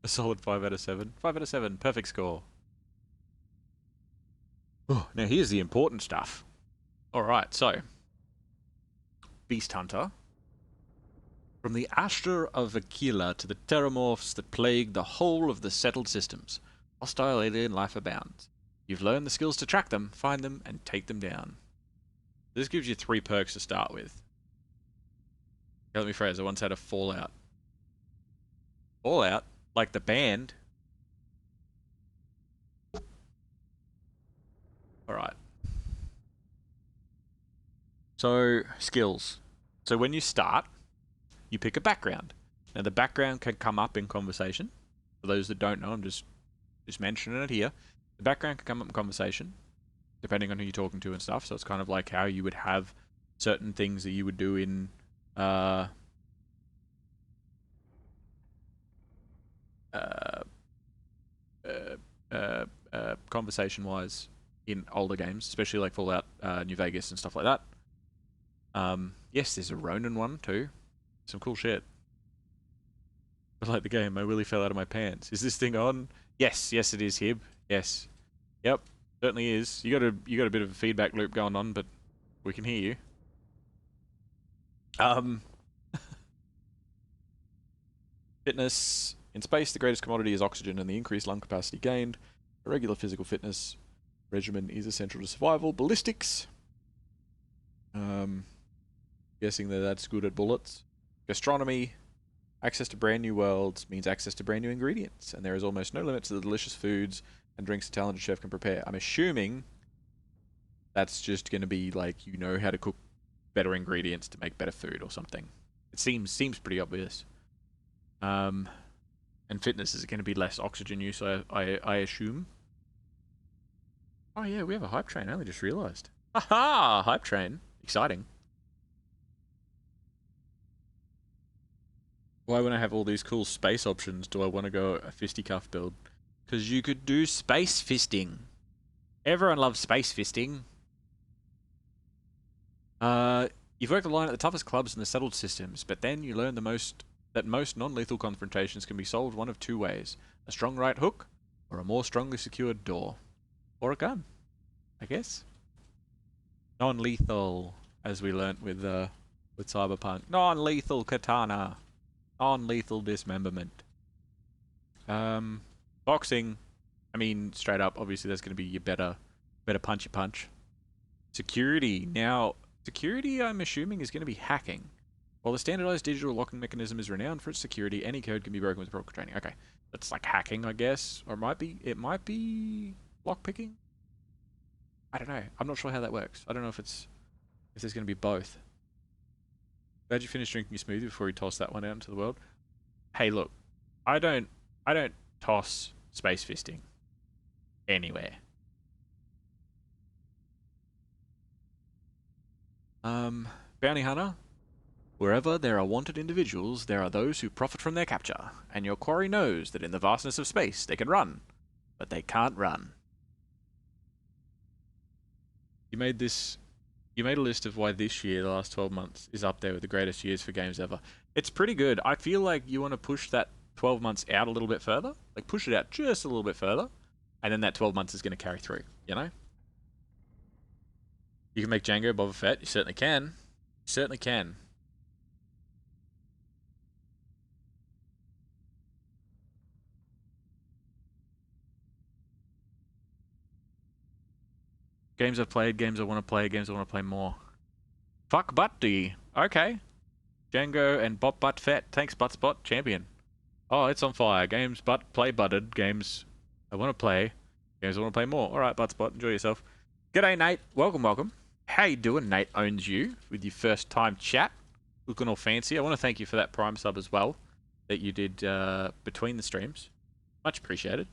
A solid 5 out of 7. 5 out of 7. Perfect score. Oh, now here's the important stuff. Alright, so. Beast Hunter. From the Ashtar of Aquila to the terramorphs that plague the whole of the settled systems, hostile alien life abounds. You've learned the skills to track them, find them, and take them down. This gives you 3 perks to start with. Okay, let me phrase, I once had a Fallout. Fallout? Like the band? Alright. So, skills. So when you start, you pick a background. Now the background can come up in conversation. For those that don't know, I'm just mentioning it here. The background can come up in conversation, depending on who you're talking to and stuff. So it's kind of like how you would have certain things that you would do in conversation-wise in older games, especially like Fallout New Vegas and stuff like that. Yes, there's a Ronin one too. Some cool shit. I like the game. My willy fell out of my pants. Is this thing on? Yes, it is, Hib. Yes. Yep, certainly is. You got a bit of a feedback loop going on, but we can hear you. Fitness. In space, the greatest commodity is oxygen, and the increased lung capacity gained. A regular physical fitness regimen is essential to survival. Ballistics. Guessing that's good at bullets. Gastronomy. Access to brand new worlds means access to brand new ingredients, and there is almost no limit to the delicious foods and drinks a talented chef can prepare. I'm assuming that's just going to be like, you know how to cook better ingredients to make better food or something. It seems pretty obvious. And fitness is going to be less oxygen use, I assume. Oh yeah, we have a hype train. I only just realised. Haha! Hype train. Exciting. Why, when I have all these cool space options, do I want to go a fisticuff build? Because you could do space fisting. Everyone loves space fisting. You've worked the line at the toughest clubs in the settled systems, but then you learn that most non-lethal confrontations can be solved one of 2 ways. A strong right hook, or a more strongly secured door. Or a gun, I guess. Non-lethal, as we learnt with Cyberpunk. Non-lethal katana. Non-lethal dismemberment. Boxing, I mean, straight up, obviously that's going to be your better punchy punch. Security. Now, security, I'm assuming, is going to be hacking. While the standardized digital locking mechanism is renowned for its security, any code can be broken with proper training. Okay, that's like hacking, I guess, or it might be lockpicking. I don't know. I'm not sure how that works. I don't know if there's going to be both. Glad you finished drinking your smoothie before you toss that one out into the world. Hey, look, I don't toss space fisting anywhere. Bounty hunter. Wherever there are wanted individuals, there are those who profit from their capture, and your quarry knows that in the vastness of space they can run, but they can't run. You made a list of why this year, the last 12 months, is up there with the greatest years for games ever. It's pretty good. I feel like you want to push that 12 months out a little bit further. Like, push it out just a little bit further, and then that 12 months is going to carry through, you know? You can make Django Boba Fett. You certainly can. You certainly can. Games I've played, games I want to play, games I want to play more. Fuck Butt D. Okay. Django and Bot Butt Fett. Thanks, Buttspot. Champion. Oh, it's on fire. Games but play butted. Games I want to play. Games I want to play more. Alright, Buttspot. Enjoy yourself. G'day, Nate. Welcome, welcome. How you doing? Nate owns you with your first time chat. Looking all fancy. I want to thank you for that Prime sub as well that you did between the streams. Much appreciated.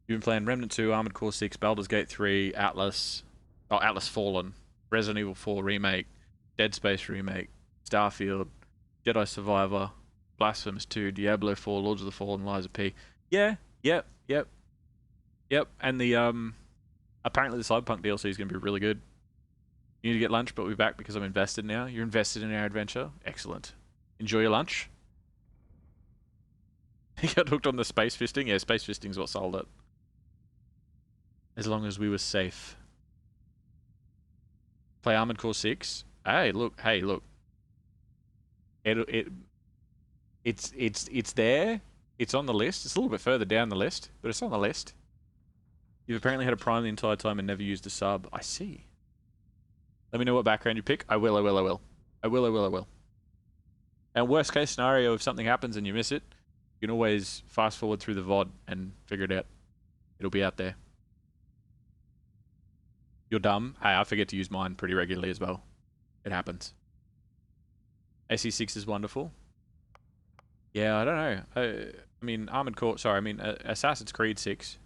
You've been playing Remnant 2, Armored Core 6, Baldur's Gate 3, Atlas, Atlas Fallen, Resident Evil 4 Remake, Dead Space Remake, Starfield, Jedi Survivor, Blasphemous 2, Diablo 4, Lords of the Fallen, Lies of P. Yeah, yep. And the apparently the Cyberpunk DLC is going to be really good. You need to get lunch, but we'll be back because I'm invested now. You're invested in our adventure. Excellent. Enjoy your lunch. You got hooked on the space fisting? Yeah, space fisting's what sold it. As long as we were safe. Play Armored Core 6. Hey, look. It's there. It's on the list. It's a little bit further down the list, but it's on the list. You've apparently had a Prime the entire time and never used a sub. I see. Let me know what background you pick. I will. And worst case scenario, if something happens and you miss it, you can always fast forward through the VOD and figure it out. It'll be out there. You're dumb. Hey, I forget to use mine pretty regularly as well. It happens. SE6 is wonderful. Yeah, I don't know. I mean, Armored Core... Sorry, I mean, Assassin's Creed 6.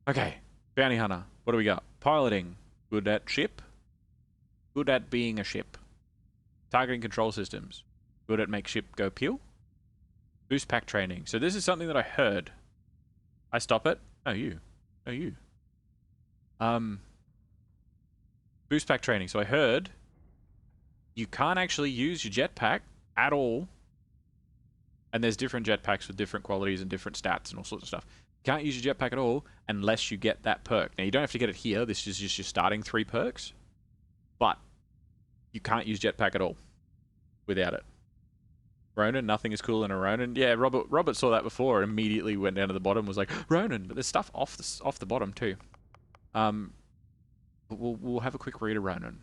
Okay. Bounty Hunter. What do we got? Piloting. Good at ship. Good at being a ship. Targeting control systems. Good at make ship go pew. Boost pack training. So this is something that I heard. I stop it. No, you. Boost pack training. So I heard you can't actually use your jetpack at all. And there's different jetpacks with different qualities and different stats and all sorts of stuff. You can't use your jetpack at all unless you get that perk. Now, you don't have to get it here. This is just your starting 3 perks. But you can't use jetpack at all without it. Ronin, nothing is cooler than a Ronin. Yeah, Robert saw that before and immediately went down to the bottom and was like, Ronin, but there's stuff off the bottom too. But we'll have a quick read of Ronin.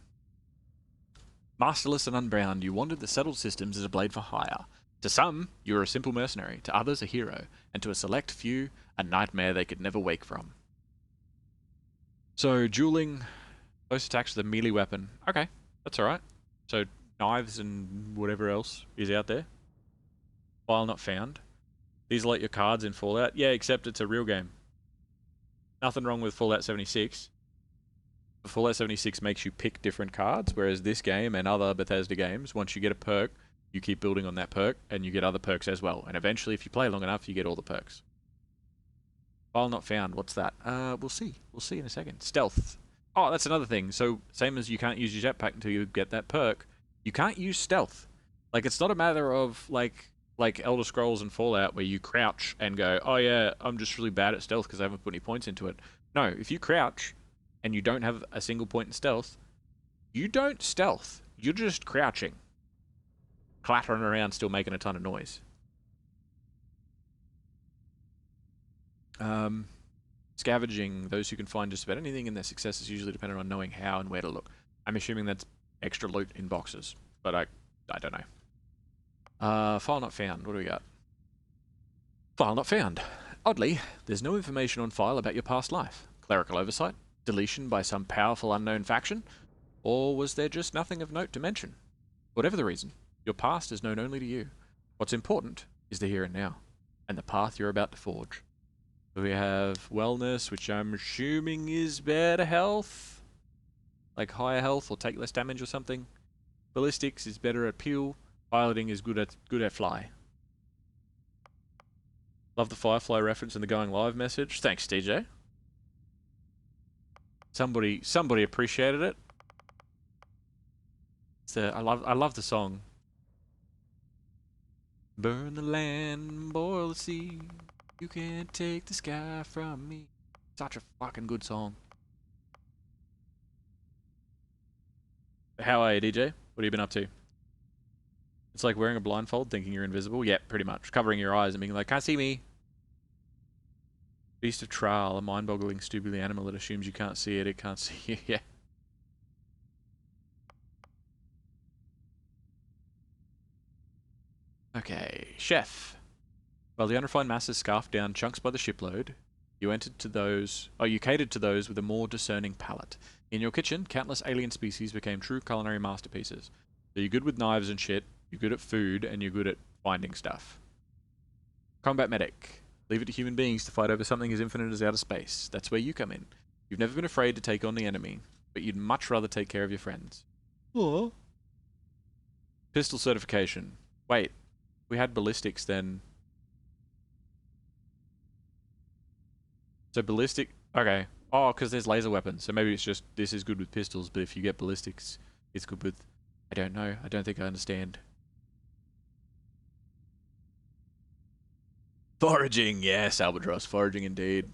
Masterless and unbound, you wandered the settled systems as a blade for hire. To some, you were a simple mercenary, to others a hero, and to a select few, a nightmare they could never wake from. So, dueling, close attacks with a melee weapon. Okay, that's alright. So, knives and whatever else is out there. File not found. These are like your cards in Fallout. Yeah, except it's a real game. Nothing wrong with Fallout 76. Fallout 76 makes you pick different cards, whereas this game and other Bethesda games, once you get a perk, you keep building on that perk, and you get other perks as well. And eventually, if you play long enough, you get all the perks. File not found. What's that? We'll see. We'll see in a second. Stealth. Oh, that's another thing. So, same as you can't use your jetpack until you get that perk, you can't use stealth. Like, it's not a matter of, like Elder Scrolls and Fallout, where you crouch and go, oh yeah, I'm just really bad at stealth because I haven't put any points into it. No, if you crouch, and you don't have a single point in stealth, you don't stealth. You're just crouching. Clattering around, still making a ton of noise. Scavenging. Those who can find just about anything, and their success is usually dependent on knowing how and where to look. I'm assuming that's extra loot in boxes, but I don't know. File not found. What do we got? File not found. Oddly, there's no information on file about your past life. Clerical oversight? Deletion by some powerful unknown faction? Or was there just nothing of note to mention? Whatever the reason, your past is known only to you. What's important is the here and now, and the path you're about to forge. We have wellness, which I'm assuming is better health. Like higher health or take less damage or something. Ballistics is better at peel. Piloting is good at fly. Love the Firefly reference in the going live message. Thanks, DJ. Somebody appreciated it. I love the song. Burn the land, boil the sea. You can't take the sky from me. Such a fucking good song. How are you, DJ? What have you been up to? It's like wearing a blindfold, thinking you're invisible. Yeah, pretty much. Covering your eyes and being like, can't see me. Beast of Trial, a mind-boggling, stupidly animal that assumes you can't see it, it can't see you. Yeah. Okay, Chef. While the unrefined masses scarfed down chunks by the shipload, you catered to those with a more discerning palate. In your kitchen, countless alien species became true culinary masterpieces. So you're good with knives and shit, you're good at food, and you're good at finding stuff. Combat Medic. Leave it to human beings to fight over something as infinite as outer space. That's where you come in. You've never been afraid to take on the enemy, but you'd much rather take care of your friends. Aww. Pistol certification. Wait, we had ballistics then. So ballistic... Okay. Oh, because there's laser weapons. So maybe it's just this is good with pistols, but if you get ballistics, it's good with... I don't know. I don't think I understand. Foraging. Yes, Albatross. Foraging indeed.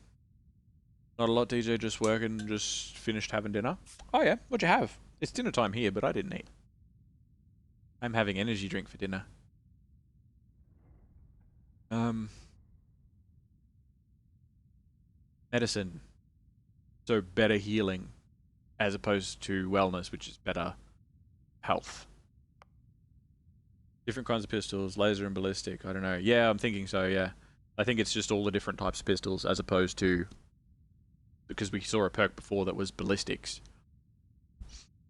Not a lot, DJ. Just working. Just finished having dinner. Oh, yeah. What'd you have? It's dinner time here, but I didn't eat. I'm having energy drink for dinner. Medicine. So better healing as opposed to wellness, which is better health. Different kinds of pistols, laser and ballistic. I don't know. Yeah, I'm thinking so, yeah. I think it's just all the different types of pistols as opposed to... Because we saw a perk before that was ballistics.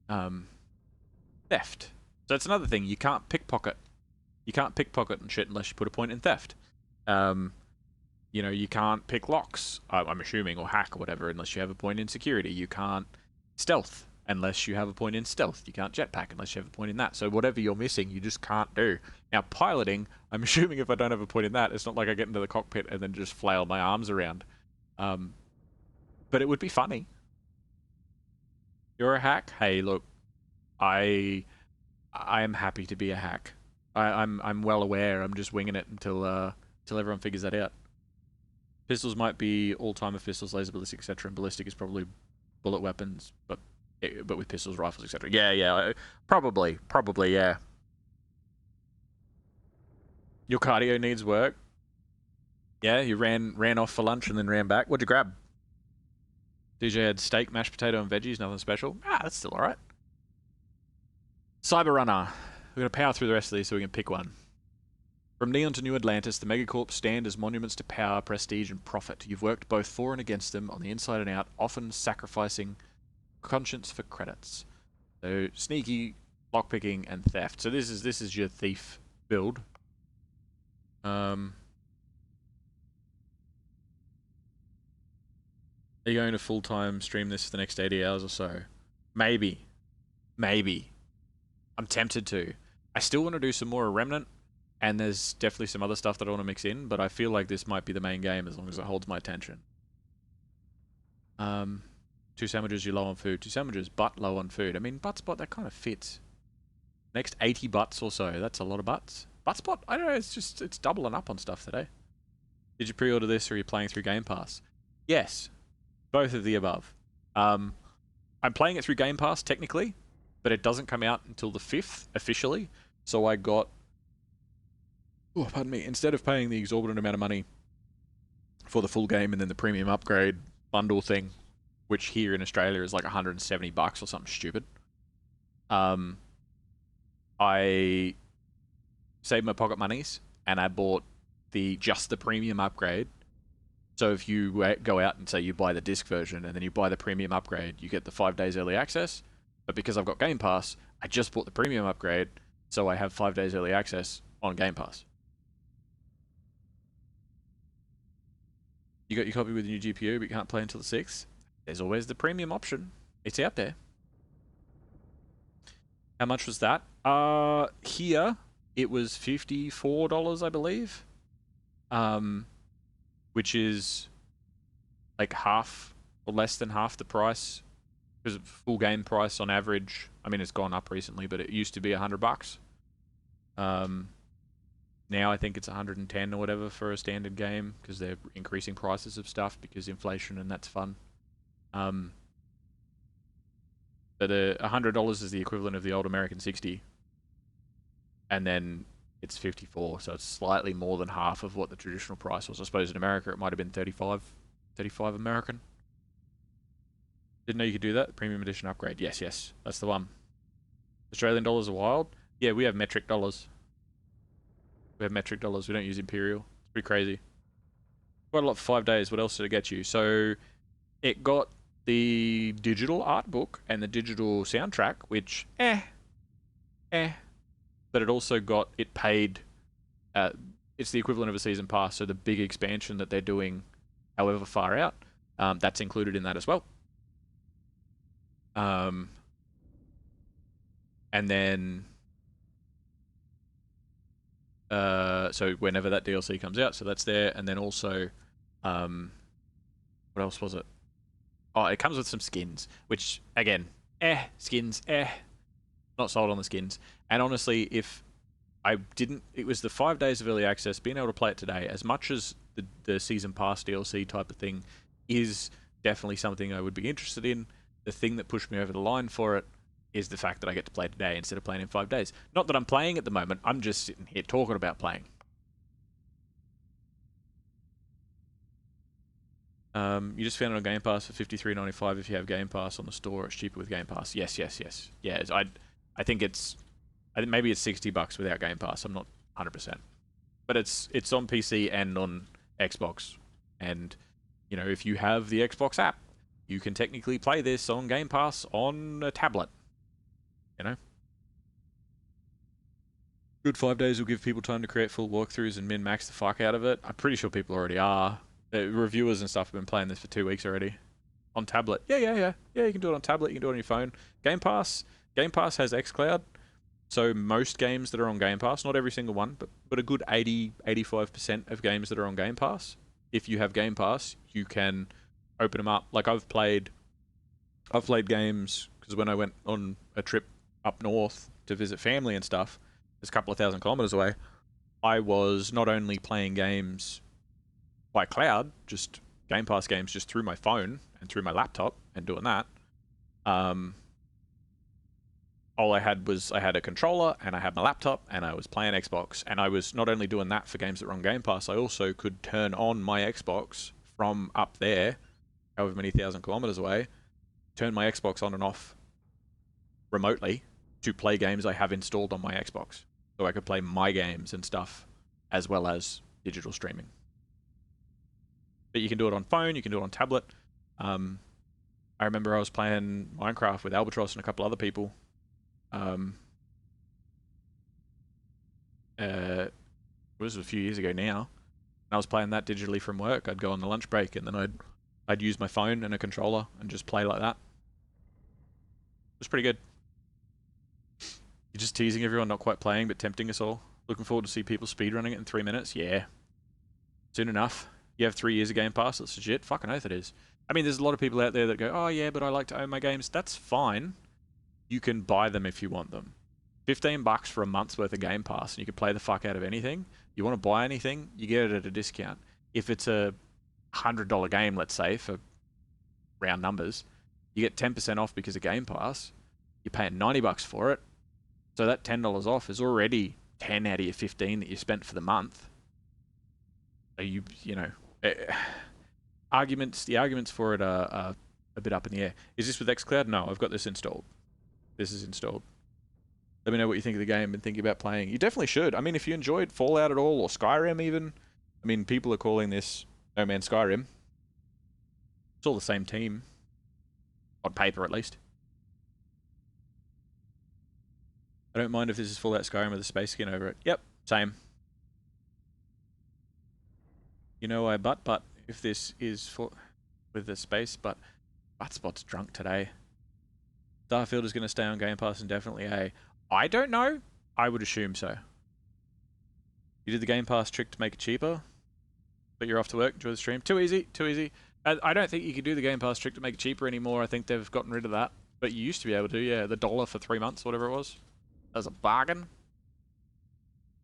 Theft. So that's another thing. You can't pickpocket. You can't pickpocket and shit unless you put a point in theft. You know, you can't pick locks, I'm assuming, or hack or whatever, unless you have a point in security. You can't stealth unless you have a point in stealth. You can't jetpack unless you have a point in that. So whatever you're missing, you just can't do. Now, piloting, I'm assuming if I don't have a point in that, it's not like I get into the cockpit and then just flail my arms around. But it would be funny. You're a hack? Hey, look, I am happy to be a hack. I'm well aware. I'm just winging it until everyone figures that out. Pistols might be all-timer pistols, laser, ballistic, etc. And ballistic is probably bullet weapons, but with pistols, rifles, etc. Yeah, probably, yeah. Your cardio needs work. Yeah, you ran off for lunch and then ran back. What'd you grab? DJ had steak, mashed potato, and veggies. Nothing special. That's still all right. Cyber Runner. We're gonna power through the rest of these so we can pick one. From Neon to New Atlantis, the Megacorps stand as monuments to power, prestige, and profit. You've worked both for and against them on the inside and out, often sacrificing conscience for credits. So sneaky, lockpicking, and theft. So this is your thief build. Are you going to full-time stream this for the next 80 hours or so? Maybe. I'm tempted to. I still want to do some more Remnant. And there's definitely some other stuff that I want to mix in, but I feel like this might be the main game as long as it holds my attention. 2 sandwiches, you're low on food. 2 sandwiches, but low on food. I mean, butt spot, that kind of fits. Next 80 butts or so, that's a lot of butts. Butt spot, I don't know, it's doubling up on stuff today. Did you pre-order this or are you playing through Game Pass? Yes, both of the above. I'm playing it through Game Pass, technically, but it doesn't come out until the 5th, officially. So I got... Oh, pardon me. Instead of paying the exorbitant amount of money for the full game and then the premium upgrade bundle thing, which here in Australia is like $170 or something stupid, I saved my pocket monies and I bought just the premium upgrade. So if you go out and say you buy the disc version and then you buy the premium upgrade, you get the 5 days early access. But because I've got Game Pass, I just bought the premium upgrade, so I have 5 days early access on Game Pass. You got your copy with your new GPU, but you can't play until the 6th. There's always the premium option. It's out there. How much was that? Here, it was $54, I believe. Which is like half or less than half the price. Because full game price on average, I mean, it's gone up recently, but it used to be $100. Now I think it's 110 or whatever for a standard game because they're increasing prices of stuff because inflation and that's fun. But $100 is the equivalent of the old American 60, and then it's 54, so it's slightly more than half of what the traditional price was. I suppose in America it might have been 35, $35 American. Didn't know you could do that. Premium edition upgrade. Yes, yes. That's the one. Australian dollars are wild. Yeah, we have metric dollars. We have metric dollars. We don't use imperial. It's pretty crazy. Quite a lot for 5 days. What else did it get you? So it got the digital art book and the digital soundtrack, which but it also got it paid. It's the equivalent of a season pass. So the big expansion that they're doing, however far out, that's included in that as well. And then so whenever that DLC comes out, so that's there. And then also what else was it? Oh, it comes with some skins, which again, skins, not sold on the skins. And honestly, if I didn't, it was the 5 days of early access, being able to play it today, as much as the season pass DLC type of thing is definitely something I would be interested in. The thing that pushed me over the line for it is the fact that I get to play today instead of playing in 5 days. Not that I'm playing at the moment, I'm just sitting here talking about playing. You just found it on Game Pass for $53.95 if you have Game Pass on the store. It's cheaper with Game Pass. Yes. Yeah, I think maybe it's $60 without Game Pass. I'm not 100%, but it's on PC and on Xbox. And you know, if you have the Xbox app, you can technically play this on Game Pass on a tablet. You know, good 5 days will give people time to create full walkthroughs and min-max the fuck out of it. I'm pretty sure people already are. Reviewers and stuff have been playing this for 2 weeks already. On tablet. Yeah, you can do it on tablet, you can do it on your phone. Game Pass has xCloud. So most games that are on Game Pass, not every single one, but a good 80-85% of games that are on Game Pass, if you have Game Pass, you can open them up. Like I've played games, because when I went on a trip up north to visit family and stuff, it's a couple of 1,000 kilometers away, I was not only playing games by cloud, just Game Pass games just through my phone and through my laptop and doing that. All I had was I had a controller and I had my laptop and I was playing Xbox, and I was not only doing that for games that were on Game Pass, I also could turn on my Xbox from up there, however many 1,000 kilometers away, turn my Xbox on and off remotely to play games I have installed on my Xbox. So I could play my games and stuff as well as digital streaming. But you can do it on phone, you can do it on tablet. I remember I was playing Minecraft with Albatross and a couple other people. It was a few years ago now. I was playing that digitally from work. I'd go on the lunch break and then I'd use my phone and a controller and just play like that. It was pretty good. You're just teasing everyone, not quite playing, but tempting us all. Looking forward to see people speedrunning it in 3 minutes. Yeah. Soon enough. You have 3 years of Game Pass. That's legit. Fucking oath it is. I mean, there's a lot of people out there that go, oh yeah, but I like to own my games. That's fine. You can buy them if you want them. $15 for a month's worth of Game Pass and you can play the fuck out of anything. You want to buy anything, you get it at a discount. If it's a $100 game, let's say, for round numbers, you get 10% off because of Game Pass. You're paying $90 for it. So that $10 off is already 10 out of your 15 that you spent for the month. So you know, the arguments for it are a bit up in the air. Is this with xCloud? No, I've got this installed. This is installed. Let me know what you think of the game and thinking about playing. You definitely should. I mean, if you enjoyed Fallout at all, or Skyrim even. I mean, people are calling this No Man's Skyrim. It's all the same team. On paper, at least. I don't mind if this is Fallout Skyrim with a space skin over it. Yep, same. You know, I butt if this is for with the space, but Buttspot's drunk today. Starfield is going to stay on Game Pass indefinitely, eh? I don't know. I would assume so. You did the Game Pass trick to make it cheaper, but you're off to work. Enjoy the stream. Too easy. I don't think you can do the Game Pass trick to make it cheaper anymore. I think they've gotten rid of that. But you used to be able to, yeah. The $1 for 3 months, whatever it was. That was a bargain.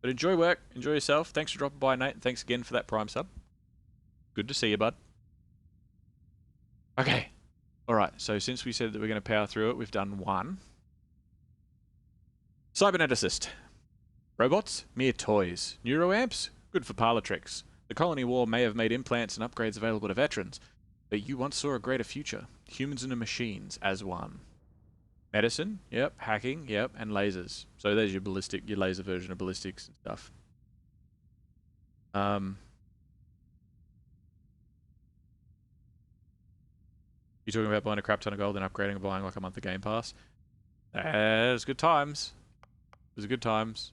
But enjoy work. Enjoy yourself. Thanks for dropping by, Nate. And thanks again for that Prime sub. Good to see you, bud. Okay. Alright, so since we said that we're going to power through it, we've done one. Cyberneticist. Robots? Mere toys. Neuroamps? Good for parlor tricks. The colony war may have made implants and upgrades available to veterans, But you once saw a greater future. Humans and the machines as one. Medicine, yep. Hacking, yep. And lasers. So there's your laser version of ballistics and stuff. You talking about buying a crap ton of gold and upgrading and buying like a month of Game Pass? It was good times. It was good times.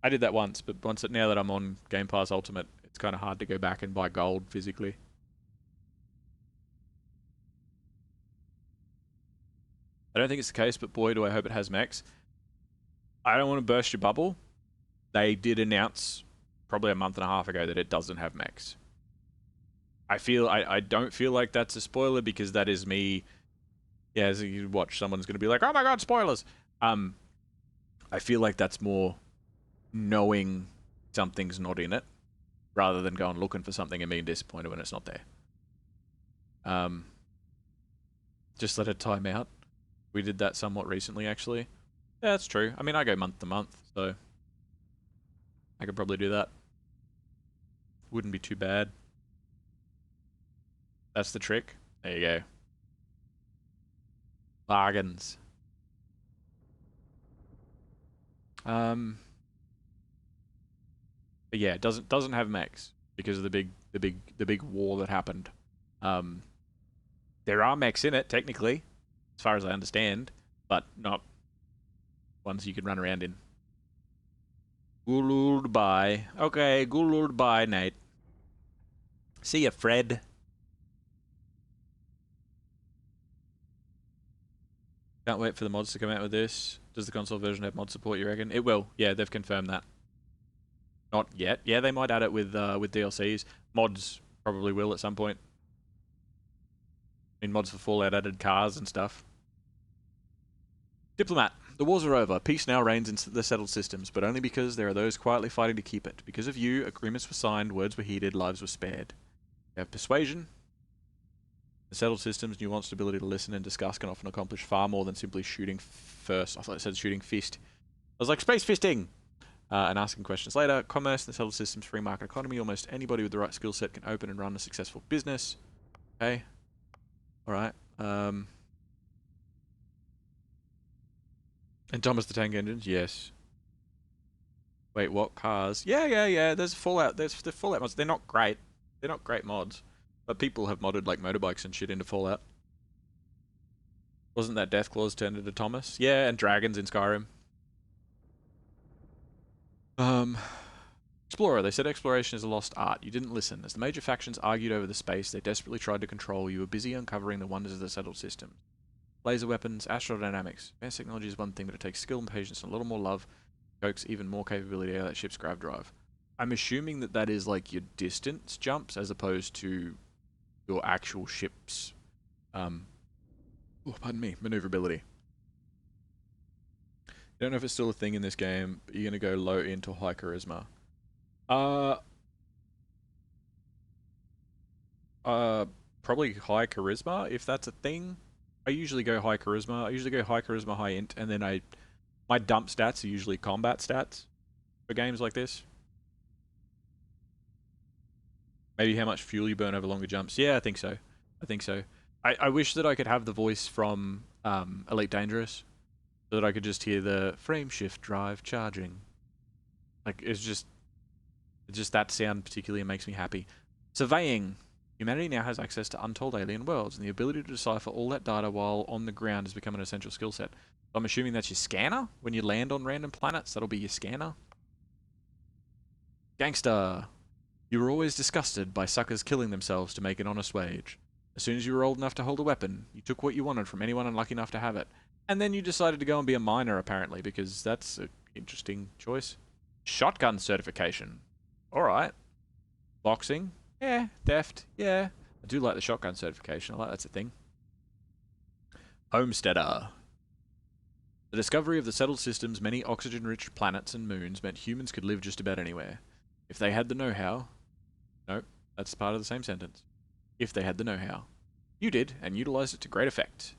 I did that once, but now that I'm on Game Pass Ultimate, it's kind of hard to go back and buy gold physically. I don't think it's the case, but boy, do I hope it has mechs. I don't want to burst your bubble. They did announce probably a month and a half ago that it doesn't have mechs. I don't feel like that's a spoiler because that is me. Yeah, as you watch, someone's going to be like, "Oh my god, spoilers!" I feel like that's more knowing something's not in it, rather than going looking for something and being disappointed when it's not there. Just let it time out. We did that somewhat recently, actually. Yeah, that's true. I mean, I go month to month, so I could probably do that. Wouldn't be too bad. That's the trick. There you go. Bargains. But yeah, it doesn't have mechs because of the big war that happened. There are mechs in it technically, as far as I understand, but not ones you can run around in. Gululd bye. Okay, gululd bye, Nate. See ya, Fred. Can't wait for the mods to come out with this. Does the console version have mod support, you reckon? It will. Yeah, they've confirmed that. Not yet. Yeah, they might add it with DLCs. Mods probably will at some point. I mean, mods for Fallout added cars and stuff. Diplomat. The wars are over. Peace now reigns in the settled systems, but only because there are those quietly fighting to keep it. Because of you, agreements were signed, words were heeded, lives were spared. You have persuasion. The settled systems' nuanced ability to listen and discuss can often accomplish far more than simply shooting first. I thought it said shooting fist. I was like, space fisting! And asking questions later. Commerce in the settled systems' free market economy. Almost anybody with the right skill set can open and run a successful business. Okay. Alright. And Thomas the Tank Engines? Yes. Wait, what? Cars? Yeah. There's Fallout. There's the Fallout mods. They're not great. They're not great mods. But people have modded like motorbikes and shit into Fallout. Wasn't that Deathclaws turned into Thomas? Yeah, and dragons in Skyrim. Explorer. They said exploration is a lost art. You didn't listen. As the major factions argued over the space they desperately tried to control, you were busy uncovering the wonders of the settled system. Laser weapons, astrodynamics. Advanced technology is one thing, but it takes skill and patience and a little more love. Coax even more capability out of that ship's grav drive. I'm assuming that that is like your distance jumps as opposed to your actual ship's, maneuverability. Don't know if it's still a thing in this game, but you're gonna go low into high charisma. Probably high charisma, if that's a thing. I usually go high charisma. I usually go high charisma, high int, and then my dump stats are usually combat stats for games like this. Maybe how much fuel you burn over longer jumps. Yeah, I think so. I wish that I could have the voice from Elite Dangerous, so that I could just hear the frame shift drive charging. Like, it's just that sound particularly makes me happy. Surveying. Humanity now has access to untold alien worlds, and the ability to decipher all that data while on the ground has become an essential skill set. So I'm assuming that's your scanner? When you land on random planets, that'll be your scanner? Gangster. You were always disgusted by suckers killing themselves to make an honest wage. As soon as you were old enough to hold a weapon, you took what you wanted from anyone unlucky enough to have it. And then you decided to go and be a miner, apparently, because that's an interesting choice. Shotgun certification. Alright. Boxing. Yeah. Theft. Yeah. I do like the shotgun certification. I like that's a thing. Homesteader. The discovery of the settled system's many oxygen-rich planets and moons meant humans could live just about anywhere. If they had the know-how... Nope, that's part of the same sentence. If they had the know-how. You did, and utilized it to great effect.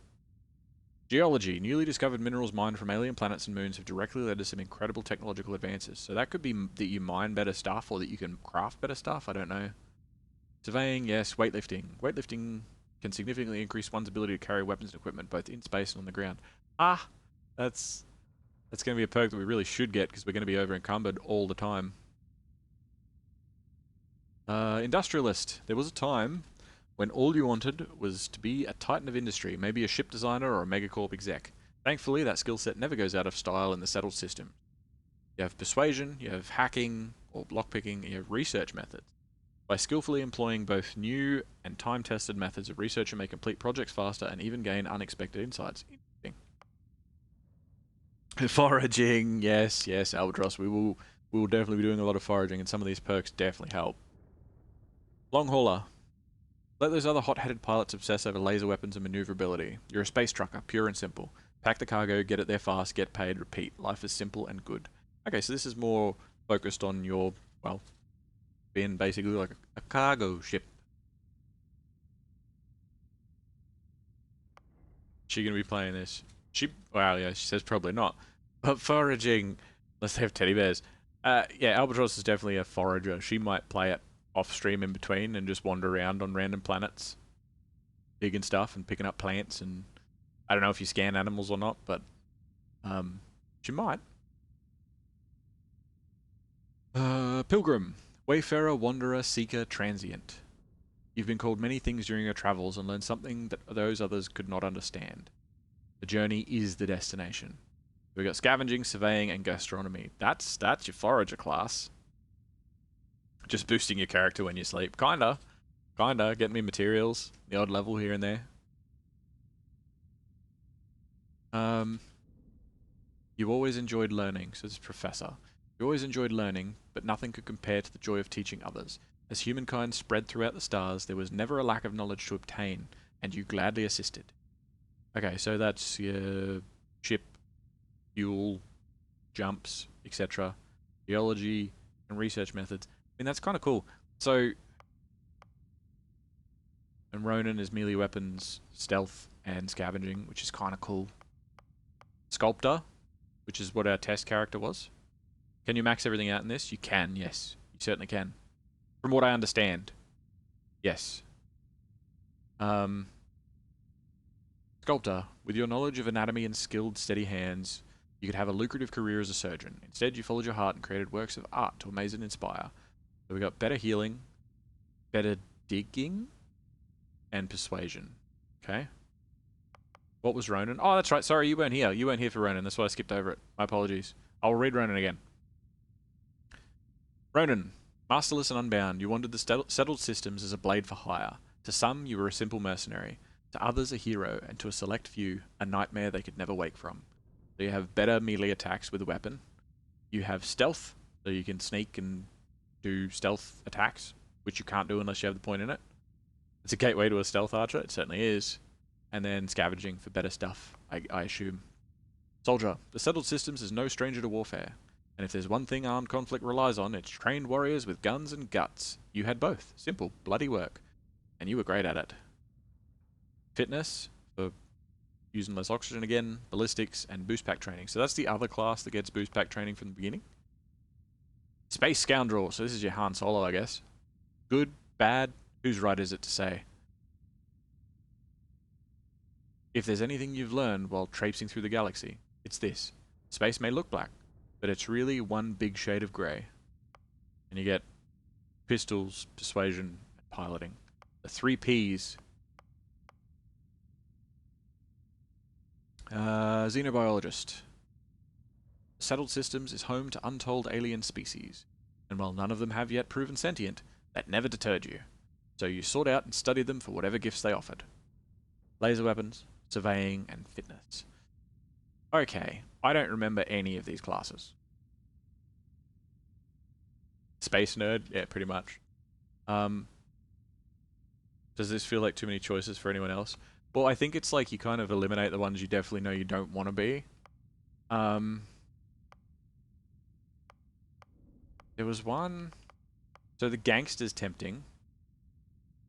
Geology. Newly discovered minerals mined from alien planets and moons have directly led to some incredible technological advances. So that could be that you mine better stuff, or that you can craft better stuff, I don't know. Surveying, yes. Weightlifting. Weightlifting can significantly increase one's ability to carry weapons and equipment both in space and on the ground. Ah, that's going to be a perk that we really should get because we're going to be over encumbered all the time. Industrialist. There was a time when all you wanted was to be a titan of industry, maybe a ship designer or a megacorp exec. Thankfully, that skill set never goes out of style in the settled system. You have persuasion, you have hacking or lockpicking, you have research methods. By skillfully employing both new and time-tested methods, a researcher may complete projects faster and even gain unexpected insights. Interesting. Foraging, yes, Albatross. We will definitely be doing a lot of foraging, and some of these perks definitely help. Long hauler. Let those other hot-headed pilots obsess over laser weapons and maneuverability. You're a space trucker, pure and simple. Pack the cargo, get it there fast, get paid, repeat. Life is simple and good. Okay, so this is more focused on your, well, being basically like a cargo ship. She gonna be playing this? Well, yeah, she says probably not. But foraging, unless they have teddy bears. Yeah, Albatross is definitely a forager. She might play it off stream in between and just wander around on random planets, digging stuff and picking up plants. And I don't know if you scan animals or not, but she might. Pilgrim. Wayfarer, wanderer, seeker, transient. You've been called many things during your travels and learned something that those others could not understand. The journey is the destination. We've got scavenging, surveying, and gastronomy. That's your forager class. Just boosting your character when you sleep. Kinda. Getting me materials. The odd level here and there. You always enjoyed learning, so this is Professor. You always enjoyed learning, but nothing could compare to the joy of teaching others. As humankind spread throughout the stars, there was never a lack of knowledge to obtain, and you gladly assisted. Okay, so that's your ship, fuel, jumps, etc. Geology, and research methods. I mean, that's kind of cool. So, and Ronin is melee weapons, stealth, and scavenging, which is kind of cool. Sculptor, which is what our test character was. Can you max everything out in this? You can, yes. You certainly can. From what I understand. Yes. Sculptor. With your knowledge of anatomy and skilled, steady hands, you could have a lucrative career as a surgeon. Instead, you followed your heart and created works of art to amaze and inspire. So we got better healing, better digging, and persuasion. Okay. What was Ronin? Oh, that's right. Sorry, you weren't here. You weren't here for Ronin. That's why I skipped over it. My apologies. I'll read Ronin again. Ronin. Masterless and unbound, you wandered the settled systems as a blade for hire. To some, you were a simple mercenary. To others, a hero. And to a select few, a nightmare they could never wake from. So you have better melee attacks with a weapon. You have stealth, so you can sneak and do stealth attacks, which you can't do unless you have the point in it. It's a gateway to a stealth archer, it certainly is. And then scavenging for better stuff, I assume. Soldier. The settled systems is no stranger to warfare. And if there's one thing armed conflict relies on, it's trained warriors with guns and guts. You had both. Simple, bloody work. And you were great at it. Fitness, for using less oxygen again, ballistics, and boost pack training. So that's the other class that gets boost pack training from the beginning. Space Scoundrel. So this is your Han Solo, I guess. Good, bad, whose right is it to say? If there's anything you've learned while traipsing through the galaxy, it's this. Space may look black, but it's really one big shade of grey. And you get pistols, persuasion, and piloting. The 3 Ps. Xenobiologist. Settled Systems is home to untold alien species. And while none of them have yet proven sentient, that never deterred you. So you sought out and studied them for whatever gifts they offered. Laser weapons, surveying, and fitness. Okay, I don't remember any of these classes. Space nerd? Yeah, pretty much. Does this feel like too many choices for anyone else? Well, I think it's like you kind of eliminate the ones you definitely know you don't want to be. There was one... So the gangster's tempting,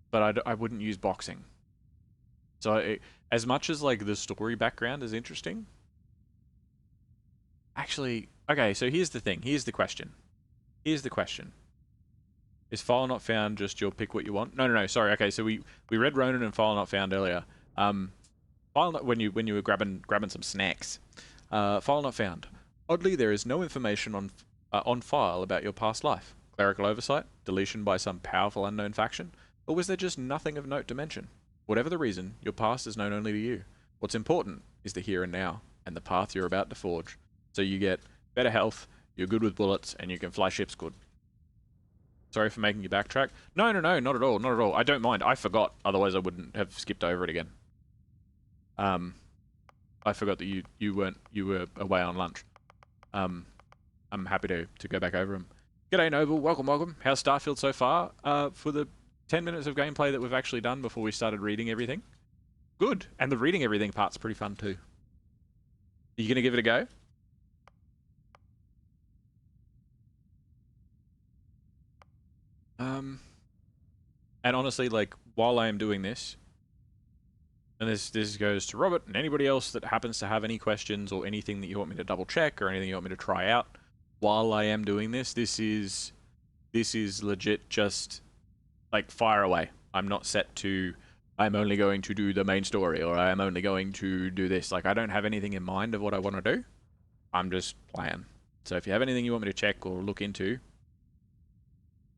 but I wouldn't use boxing. So as much as like the story background is interesting... Actually, okay, so here's the thing. Here's the question. Is file not found just you'll pick what you want? No. Sorry. Okay, so we read Ronan and file not found earlier. File not, when you were grabbing some snacks. File not found. Oddly, there is no information on file about your past life. Clerical oversight, deletion by some powerful unknown faction, or was there just nothing of note to mention? Whatever the reason, your past is known only to you. What's important is the here and now, and the path you're about to forge. So you get better health, you're good with bullets, and you can fly ships good. Sorry for making you backtrack. No, not at all. I don't mind. I forgot, otherwise I wouldn't have skipped over it again. I forgot that you were away on lunch. I'm happy to go back over them. G'day Noble, welcome. How's Starfield so far? For the 10 minutes of gameplay that we've actually done before we started reading everything. Good, and the reading everything part's pretty fun too. Are you gonna give it a go? And honestly, like, while I am doing this, and this goes to Robert and anybody else that happens to have any questions or anything that you want me to double check or anything you want me to try out, while I am doing this, this is legit just, like, fire away. I'm not set to, I'm only going to do the main story, or I'm only going to do this. Like, I don't have anything in mind of what I want to do. I'm just playing. So if you have anything you want me to check or look into,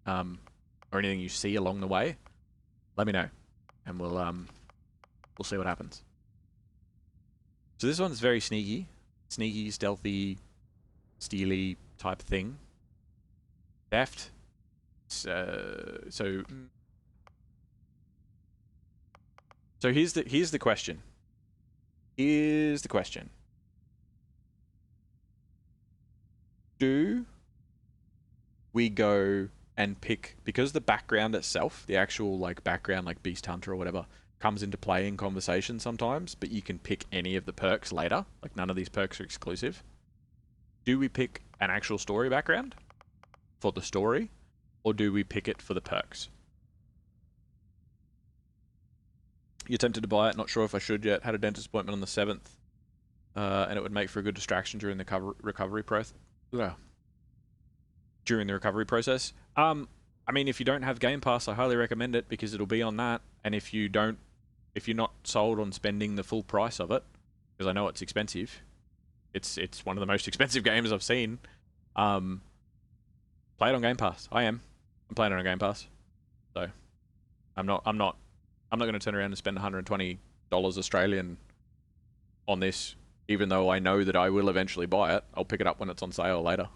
or anything you see along the way, let me know, and we'll see what happens. So this one's very sneaky, stealthy, steely type thing. Theft. So here's the question. Do we go and pick, because the background itself, the actual like background, like Beast Hunter or whatever, comes into play in conversation sometimes, but you can pick any of the perks later. Like, none of these perks are exclusive. Do we pick an actual story background for the story, or do we pick it for the perks? You're tempted to buy it, not sure if I should yet. Had a dentist appointment on the 7th, and it would make for a good distraction during the recovery process. I mean, if you don't have Game Pass, I highly recommend it, because it'll be on that. And if you're not sold on spending the full price of it, because I know it's expensive, it's one of the most expensive games I've seen. Play it on Game Pass. I'm playing it on Game Pass, so I'm not going to turn around and spend $120 Australian on this, even though I know that I will eventually buy it. I'll pick it up when it's on sale later.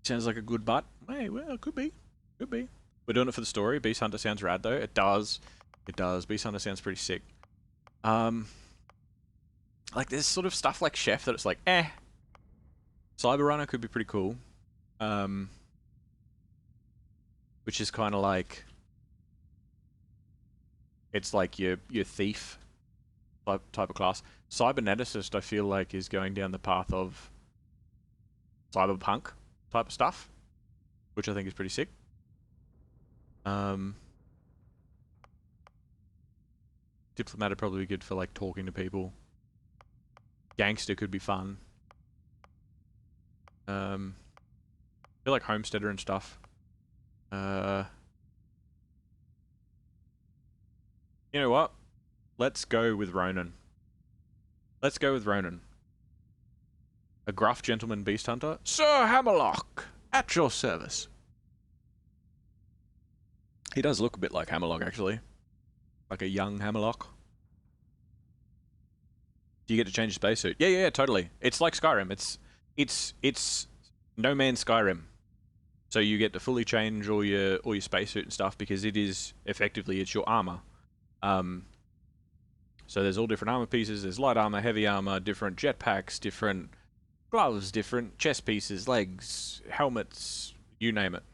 Sounds like a good butt. Hey, well, it could be. We're doing it for the story. Beast Hunter sounds rad, though. It does. Beast Hunter sounds pretty sick. Like, there's sort of stuff like Chef that it's like, eh. Cyber Runner could be pretty cool. Which is kind of like, it's like your thief type of class. Cyberneticist, I feel like, is going down the path of cyberpunk type of stuff, which I think is pretty sick. Diplomat would probably be good for, like, talking to people. Gangster could be fun. I feel like Homesteader and stuff. You know what? Let's go with Ronan. A gruff gentleman beast hunter. Sir Hammerlock, at your service. He does look a bit like Hammerlock, actually. Like a young Hammerlock. Do you get to change your spacesuit? Yeah, totally. It's like Skyrim. It's No Man's Skyrim. So you get to fully change all your spacesuit and stuff, because it is effectively, it's your armor. So there's all different armor pieces. There's light armor, heavy armor, different jetpacks, different gloves, different chest pieces, legs, helmets, you name it.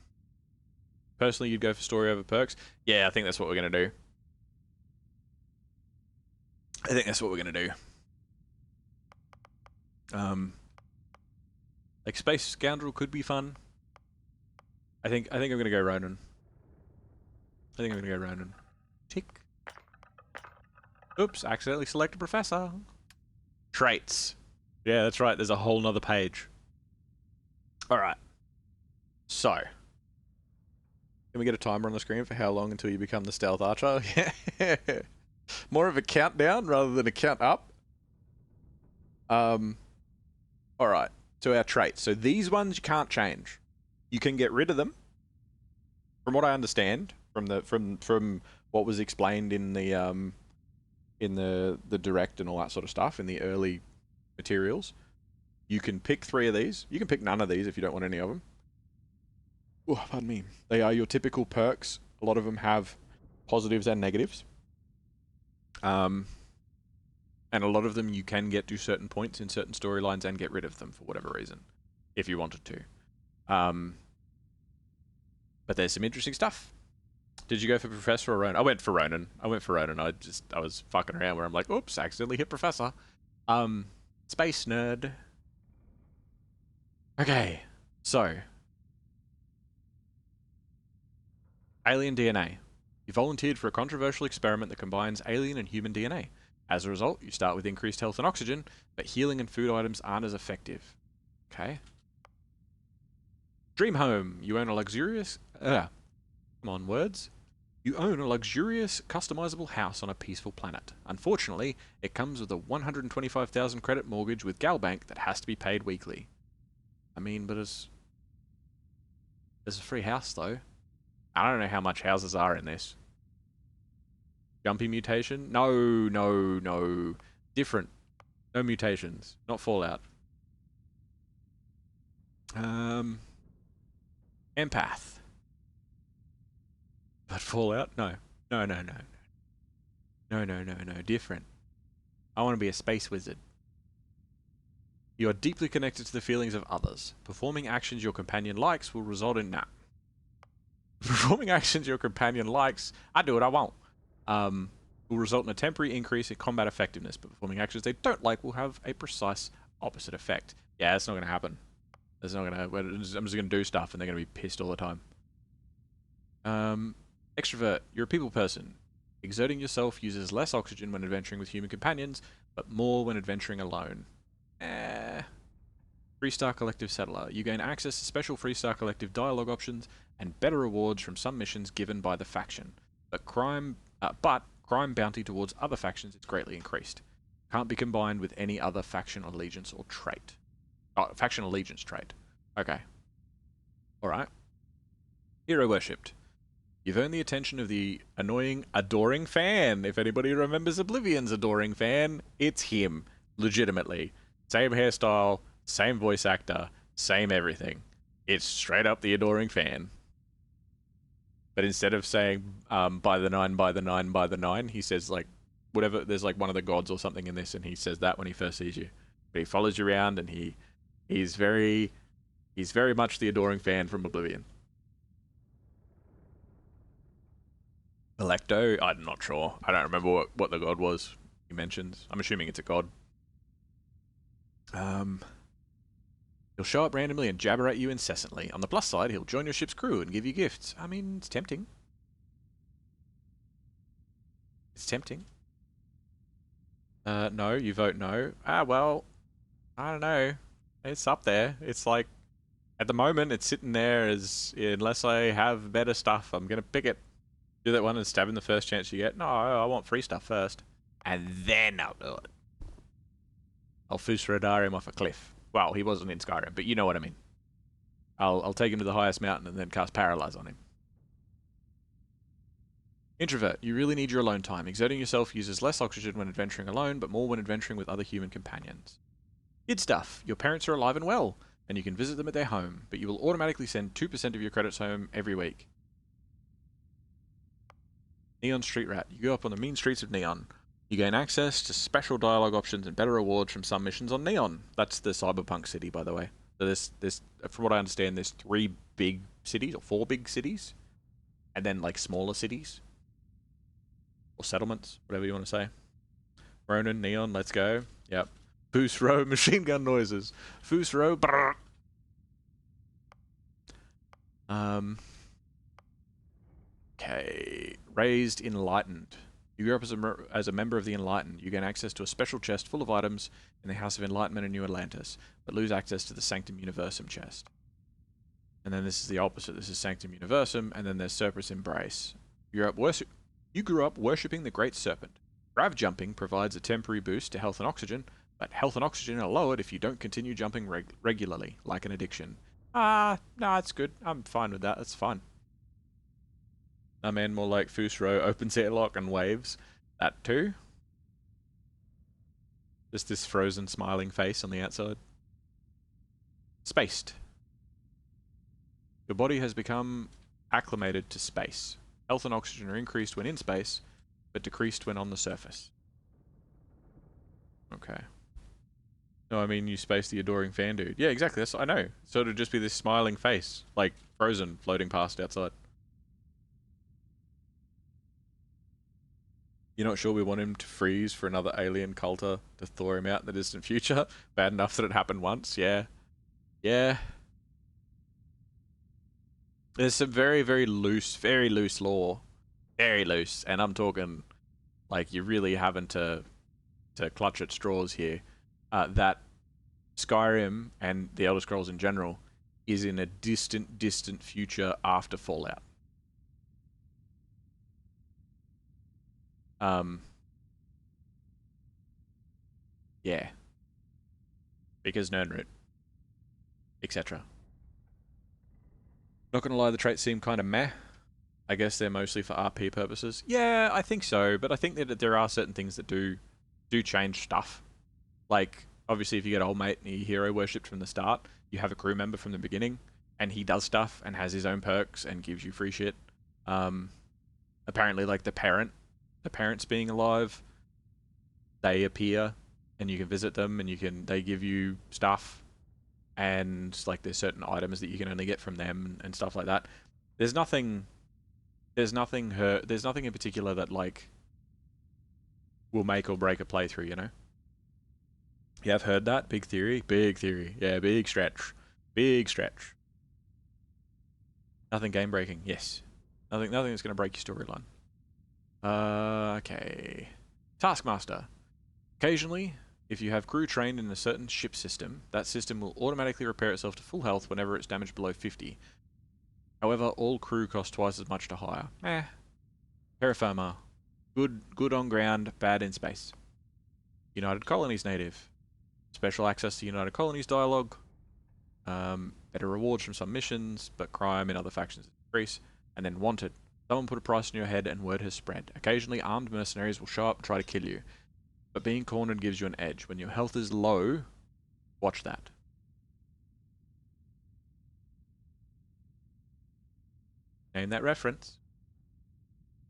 Personally, you'd go for story over perks. Yeah, I think that's what we're going to do. Like Space Scoundrel could be fun. I think I'm going to go Ronan. Tick. Oops, accidentally selected Professor. Traits. Yeah, that's right. There's a whole nother page. Alright. So. Can we get a timer on the screen for how long until you become the stealth archer? Yeah. More of a countdown rather than a count up. Alright. So our traits. So these ones you can't change. You can get rid of them. From what I understand, from what was explained in the direct and all that sort of stuff, in the early materials, you can pick 3 of these. You can pick none of these if you don't want any of them. Oh, pardon me. They are your typical perks. A lot of them have positives and negatives. And a lot of them you can get to certain points in certain storylines and get rid of them for whatever reason, if you wanted to. But there's some interesting stuff. Did you go for Professor or Ronan? I went for Ronan. I was fucking around where I'm like, oops, accidentally hit Professor. Space nerd. Okay, so. Alien DNA. You volunteered for a controversial experiment that combines alien and human DNA. As a result, you start with increased health and oxygen, but healing and food items aren't as effective. Okay. Dream home. You own a luxurious... come on, words. You own a luxurious, customizable house on a peaceful planet. Unfortunately, it comes with a 125,000 credit mortgage with Galbank that has to be paid weekly. I mean, but it's a free house, though. I don't know how much houses are in this. Jumpy mutation? No. Different. No mutations. Not Fallout. Empath. But Fallout? No. No. Different. I want to be a space wizard. You are deeply connected to the feelings of others. Performing actions your companion likes will result in... Nah. Performing actions your companion likes... I do what I want. Will result in a temporary increase in combat effectiveness, but performing actions they don't like will have a precise opposite effect. Yeah, that's not going to happen. That's not going to... I'm just going to do stuff and they're going to be pissed all the time. Extrovert. You're a people person. Exerting yourself uses less oxygen when adventuring with human companions, but more when adventuring alone. Freestar Collective Settler. You gain access to special Freestar Collective dialogue options and better rewards from some missions given by the faction. But crime bounty towards other factions is greatly increased. Can't be combined with any other faction allegiance or trait. Oh, faction allegiance trait. Okay. Alright. Hero worshipped. You've earned the attention of the annoying adoring fan. If anybody remembers Oblivion's adoring fan, it's him. Legitimately. Same hairstyle, same voice actor, same everything. It's straight up the adoring fan. But instead of saying, by the 9, by the 9, by the 9, he says, like, whatever, there's like one of the gods or something in this, and he says that when he first sees you. But he follows you around, and he's very much the adoring fan from Oblivion. Electo, I'm not sure. I don't remember what the god was he mentions. I'm assuming it's a god. He'll show up randomly and jabber at you incessantly. On the plus side, he'll join your ship's crew and give you gifts. I mean, it's tempting. It's tempting. No, you vote no. Well, I don't know. It's up there. It's like, at the moment, it's sitting there as, unless I have better stuff, I'm gonna pick it. Do that one and stab in the first chance you get. No, I want free stuff first. And then I'll do it. I'll Fusradar him off a cliff. Well, he wasn't in Skyrim, but you know what I mean. I'll take him to the highest mountain and then cast Paralyze on him. Introvert. You really need your alone time. Exerting yourself uses less oxygen when adventuring alone, but more when adventuring with other human companions. Kid stuff. Your parents are alive and well, and you can visit them at their home, but you will automatically send 2% of your credits home every week. Neon Street Rat. You go up on the mean streets of Neon. You gain access to special dialogue options and better rewards from some missions on Neon. That's the cyberpunk city, by the way. So there's, from what I understand, there's 3 big cities, or 4 big cities, and then like smaller cities. Or settlements, whatever you want to say. Ronan, Neon, let's go. Yep. Foos Row, machine gun noises. Foos Row, brrr. Okay. Raised Enlightened. You grew up as a member of the Enlightened. You gain access to a special chest full of items in the House of Enlightenment in New Atlantis, but lose access to the Sanctum Universum chest. And then this is the opposite. This is Sanctum Universum, and then there's Serpent's Embrace. You grew up worshipping the Great Serpent. Grav jumping provides a temporary boost to health and oxygen, but health and oxygen are lowered if you don't continue jumping regularly, like an addiction. No, it's good. I'm fine with that. That's fine. I mean, more like Fusro, opens airlock and waves. That too. Just this frozen smiling face on the outside. Spaced. Your body has become acclimated to space. Health and oxygen are increased when in space, but decreased when on the surface. Okay. No, I mean, you space the adoring fan dude. Yeah, exactly. That's I know. So it'd just be this smiling face, like Frozen, floating past outside. You're not sure we want him to freeze for another alien culter to thaw him out in the distant future? Bad enough that it happened once, yeah. Yeah. There's some very, very loose lore. Very loose. And I'm talking, like, you're really having to clutch at straws here. That Skyrim and the Elder Scrolls in general is in a distant future after Fallout. Yeah. Because Nernroot. Etc. Not gonna lie, the traits seem kind of meh. I guess they're mostly for RP purposes. Yeah, I think so, but I think that there are certain things that do change stuff. Like, obviously, if you get old mate and you hero worshipped from the start, you have a crew member from the beginning, and he does stuff and has his own perks and gives you free shit. Apparently, like the parents being alive, they appear, and you can visit them, and they give you stuff, and like there's certain items that you can only get from them and stuff like that. There's nothing in particular that like will make or break a playthrough, you know? Yeah, I've heard that. Big theory. Yeah, big stretch. Nothing game breaking. Yes. Nothing that's going to break your storyline. Okay. Taskmaster. Occasionally, if you have crew trained in a certain ship system, that system will automatically repair itself to full health whenever it's damaged below 50. However, all crew cost twice as much to hire. Terra firma. Good on ground, bad in space. United Colonies native. Special access to United Colonies dialogue. Better rewards from some missions, but crime in other factions increase. And then wanted. Someone put a price on your head and word has spread. Occasionally armed mercenaries will show up and try to kill you. But being cornered gives you an edge. When your health is low, watch that. Name that reference.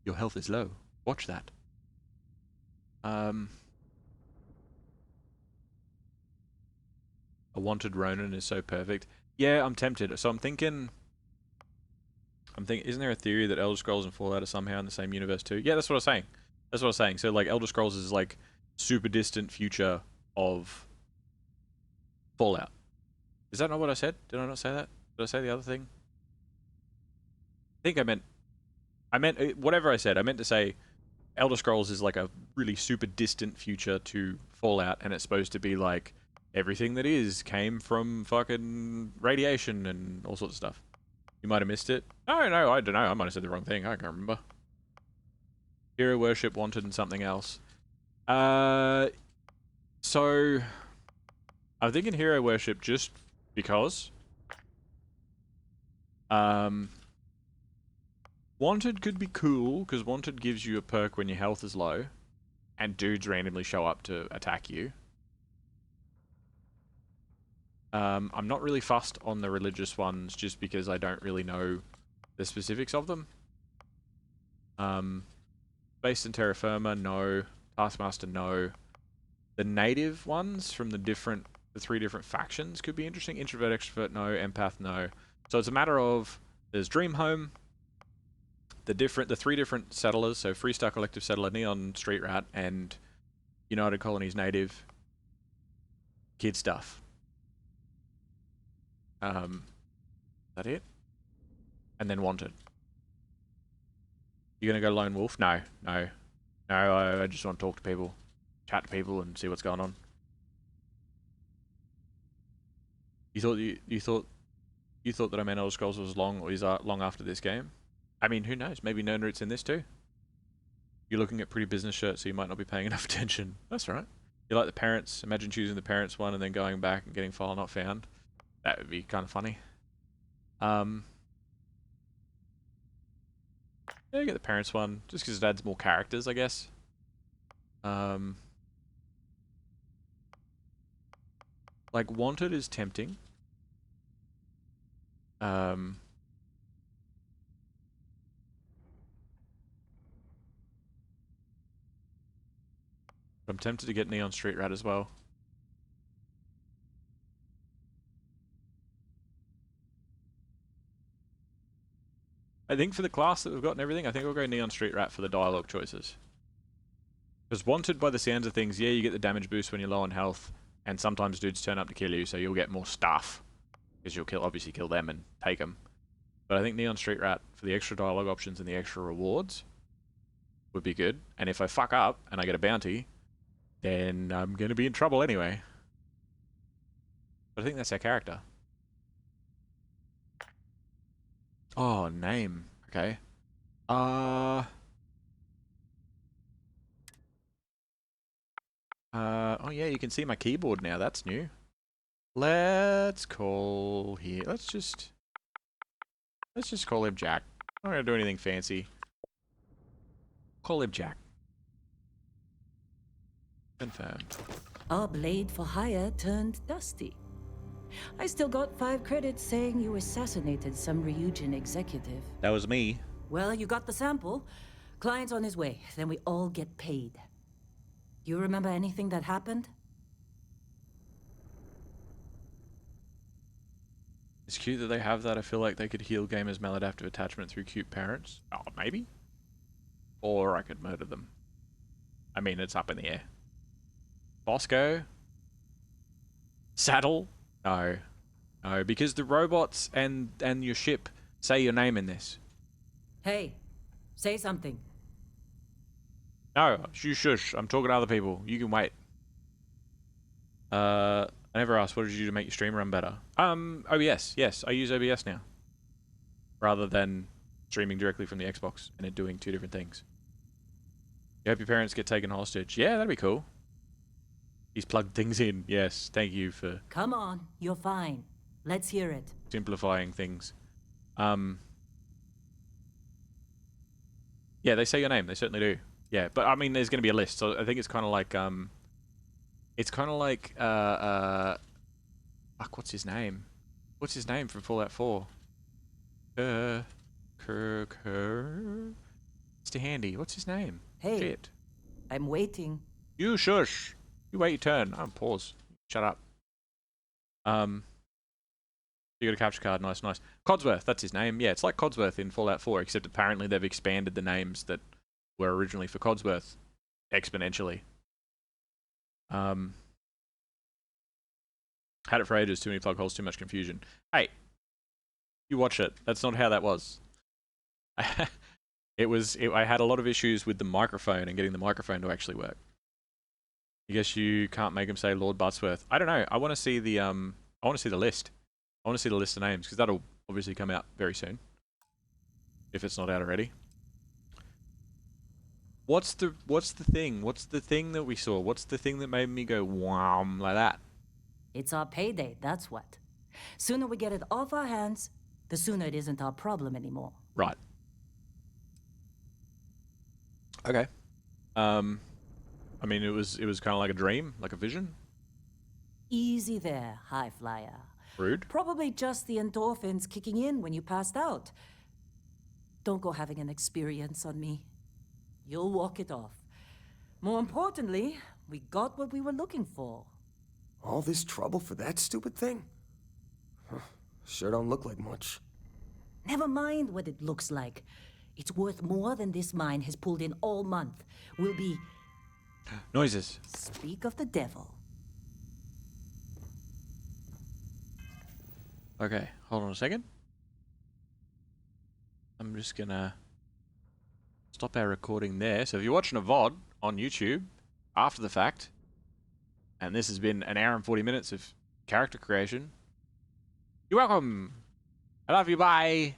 Your health is low. Watch that. A wanted Ronin is so perfect. Yeah, I'm tempted. So I'm thinking, isn't there a theory that Elder Scrolls and Fallout are somehow in the same universe too? Yeah, that's what I was saying. So like Elder Scrolls is like super distant future of Fallout. Is that not what I said? Did I not say that? Did I say the other thing? I think I meant whatever I said. I meant to say Elder Scrolls is like a really super distant future to Fallout, and it's supposed to be like everything that came from fucking radiation and all sorts of stuff. You might have missed it. No, I don't know. I might have said the wrong thing. I can't remember. Hero worship, wanted, and something else. So I'm thinking hero worship just because. Wanted could be cool, because Wanted gives you a perk when your health is low, and dudes randomly show up to attack you. I'm not really fussed on the religious ones, just because I don't really know the specifics of them. Based in Terra Firma, no. Taskmaster, no. The native ones from the three different factions could be interesting. Introvert, extrovert, no. Empath, no. So it's a matter of, there's Dreamhome, the three different settlers, so Freestar Collective Settler, Neon Street Rat, and United Colonies Native kid stuff. Is that it? And then Wanted. You gonna go Lone Wolf? No. No, I just want to talk to people, chat to people, and see what's going on. You thought that I meant Elder Scrolls was long, or is long after this game? I mean, who knows? Maybe Nerd Root's in this too. You're looking at pretty business shirts, so you might not be paying enough attention. That's all right. You like the parents? Imagine choosing the parents one and then going back and getting file not found. That would be kind of funny. Yeah, get the parents one, just because it adds more characters, I guess. Like, Wanted is tempting. I'm tempted to get Neon Street Rat as well. I think for the class that we've got and everything, I think we'll go Neon Street Rat for the dialogue choices. Because Wanted, by the sounds of things, yeah, you get the damage boost when you're low on health, and sometimes dudes turn up to kill you, so you'll get more stuff. Because you'll obviously kill them and take them. But I think Neon Street Rat, for the extra dialogue options and the extra rewards, would be good. And if I fuck up and I get a bounty, then I'm going to be in trouble anyway. But I think that's our character. Oh, name. Okay. Oh yeah, you can see my keyboard now. That's new. Let's call here. Let's just call him Jack. I'm not gonna do anything fancy. Call him Jack. Confirmed. Our blade for hire turned dusty. I still got 5 credits saying you assassinated some Ryujin executive. That was me. Well, you got the sample. Client's on his way, then we all get paid. You remember anything that happened? It's cute that they have that. I feel like they could heal gamers' maladaptive attachment through cute parents. Oh, maybe? Or I could murder them. I mean, it's up in the air. Bosco? Saddle? No. No, because the robots and your ship say your name in this. Hey, say something. No, shush. I'm talking to other people. You can wait. I never asked, what did you do to make your stream run better? OBS. Yes, I use OBS now. Rather than streaming directly from the Xbox and it doing 2 different things. You hope your parents get taken hostage. Yeah, that'd be cool. He's plugged things in. Yes, thank you for... Come on, you're fine. Let's hear it. simplifying things. Yeah, they say your name. They certainly do. Yeah, but I mean, there's going to be a list. So I think it's kind of like, fuck, what's his name? What's his name from Fallout 4? Mr. Handy. What's his name? Hey, Shit. I'm waiting. You shush. You wait your turn. Pause. Shut up. You got a capture card. Nice, nice. Codsworth, that's his name. Yeah, it's like Codsworth in Fallout 4, except apparently they've expanded the names that were originally for Codsworth exponentially. Had it for ages, too many plug holes, too much confusion. Hey, you watch it. That's not how that was. I had a lot of issues with the microphone and getting the microphone to actually work. I guess you can't make him say Lord Buttsworth. I don't know. I want to see the list. I want to see the list of names because that'll obviously come out very soon. If it's not out already. What's the thing? What's the thing that we saw? What's the thing that made me go wow like that? It's our payday, that's what. Sooner we get it off our hands, the sooner it isn't our problem anymore. Right. Okay. I mean, it was kind of like a dream, like a vision. Easy there, high flyer. Rude. Probably just the endorphins kicking in when you passed out. Don't go having an experience on me. You'll walk it off. More importantly, we got what we were looking for. All this trouble for that stupid thing? Huh, sure don't look like much. Never mind what it looks like. It's worth more than this mine has pulled in all month. We'll be... Noises. Speak of the devil. Okay, hold on a second. I'm just gonna stop our recording there. So if you're watching a VOD on YouTube after the fact, and this has been an hour and 40 minutes of character creation, you're welcome. I love you. Bye.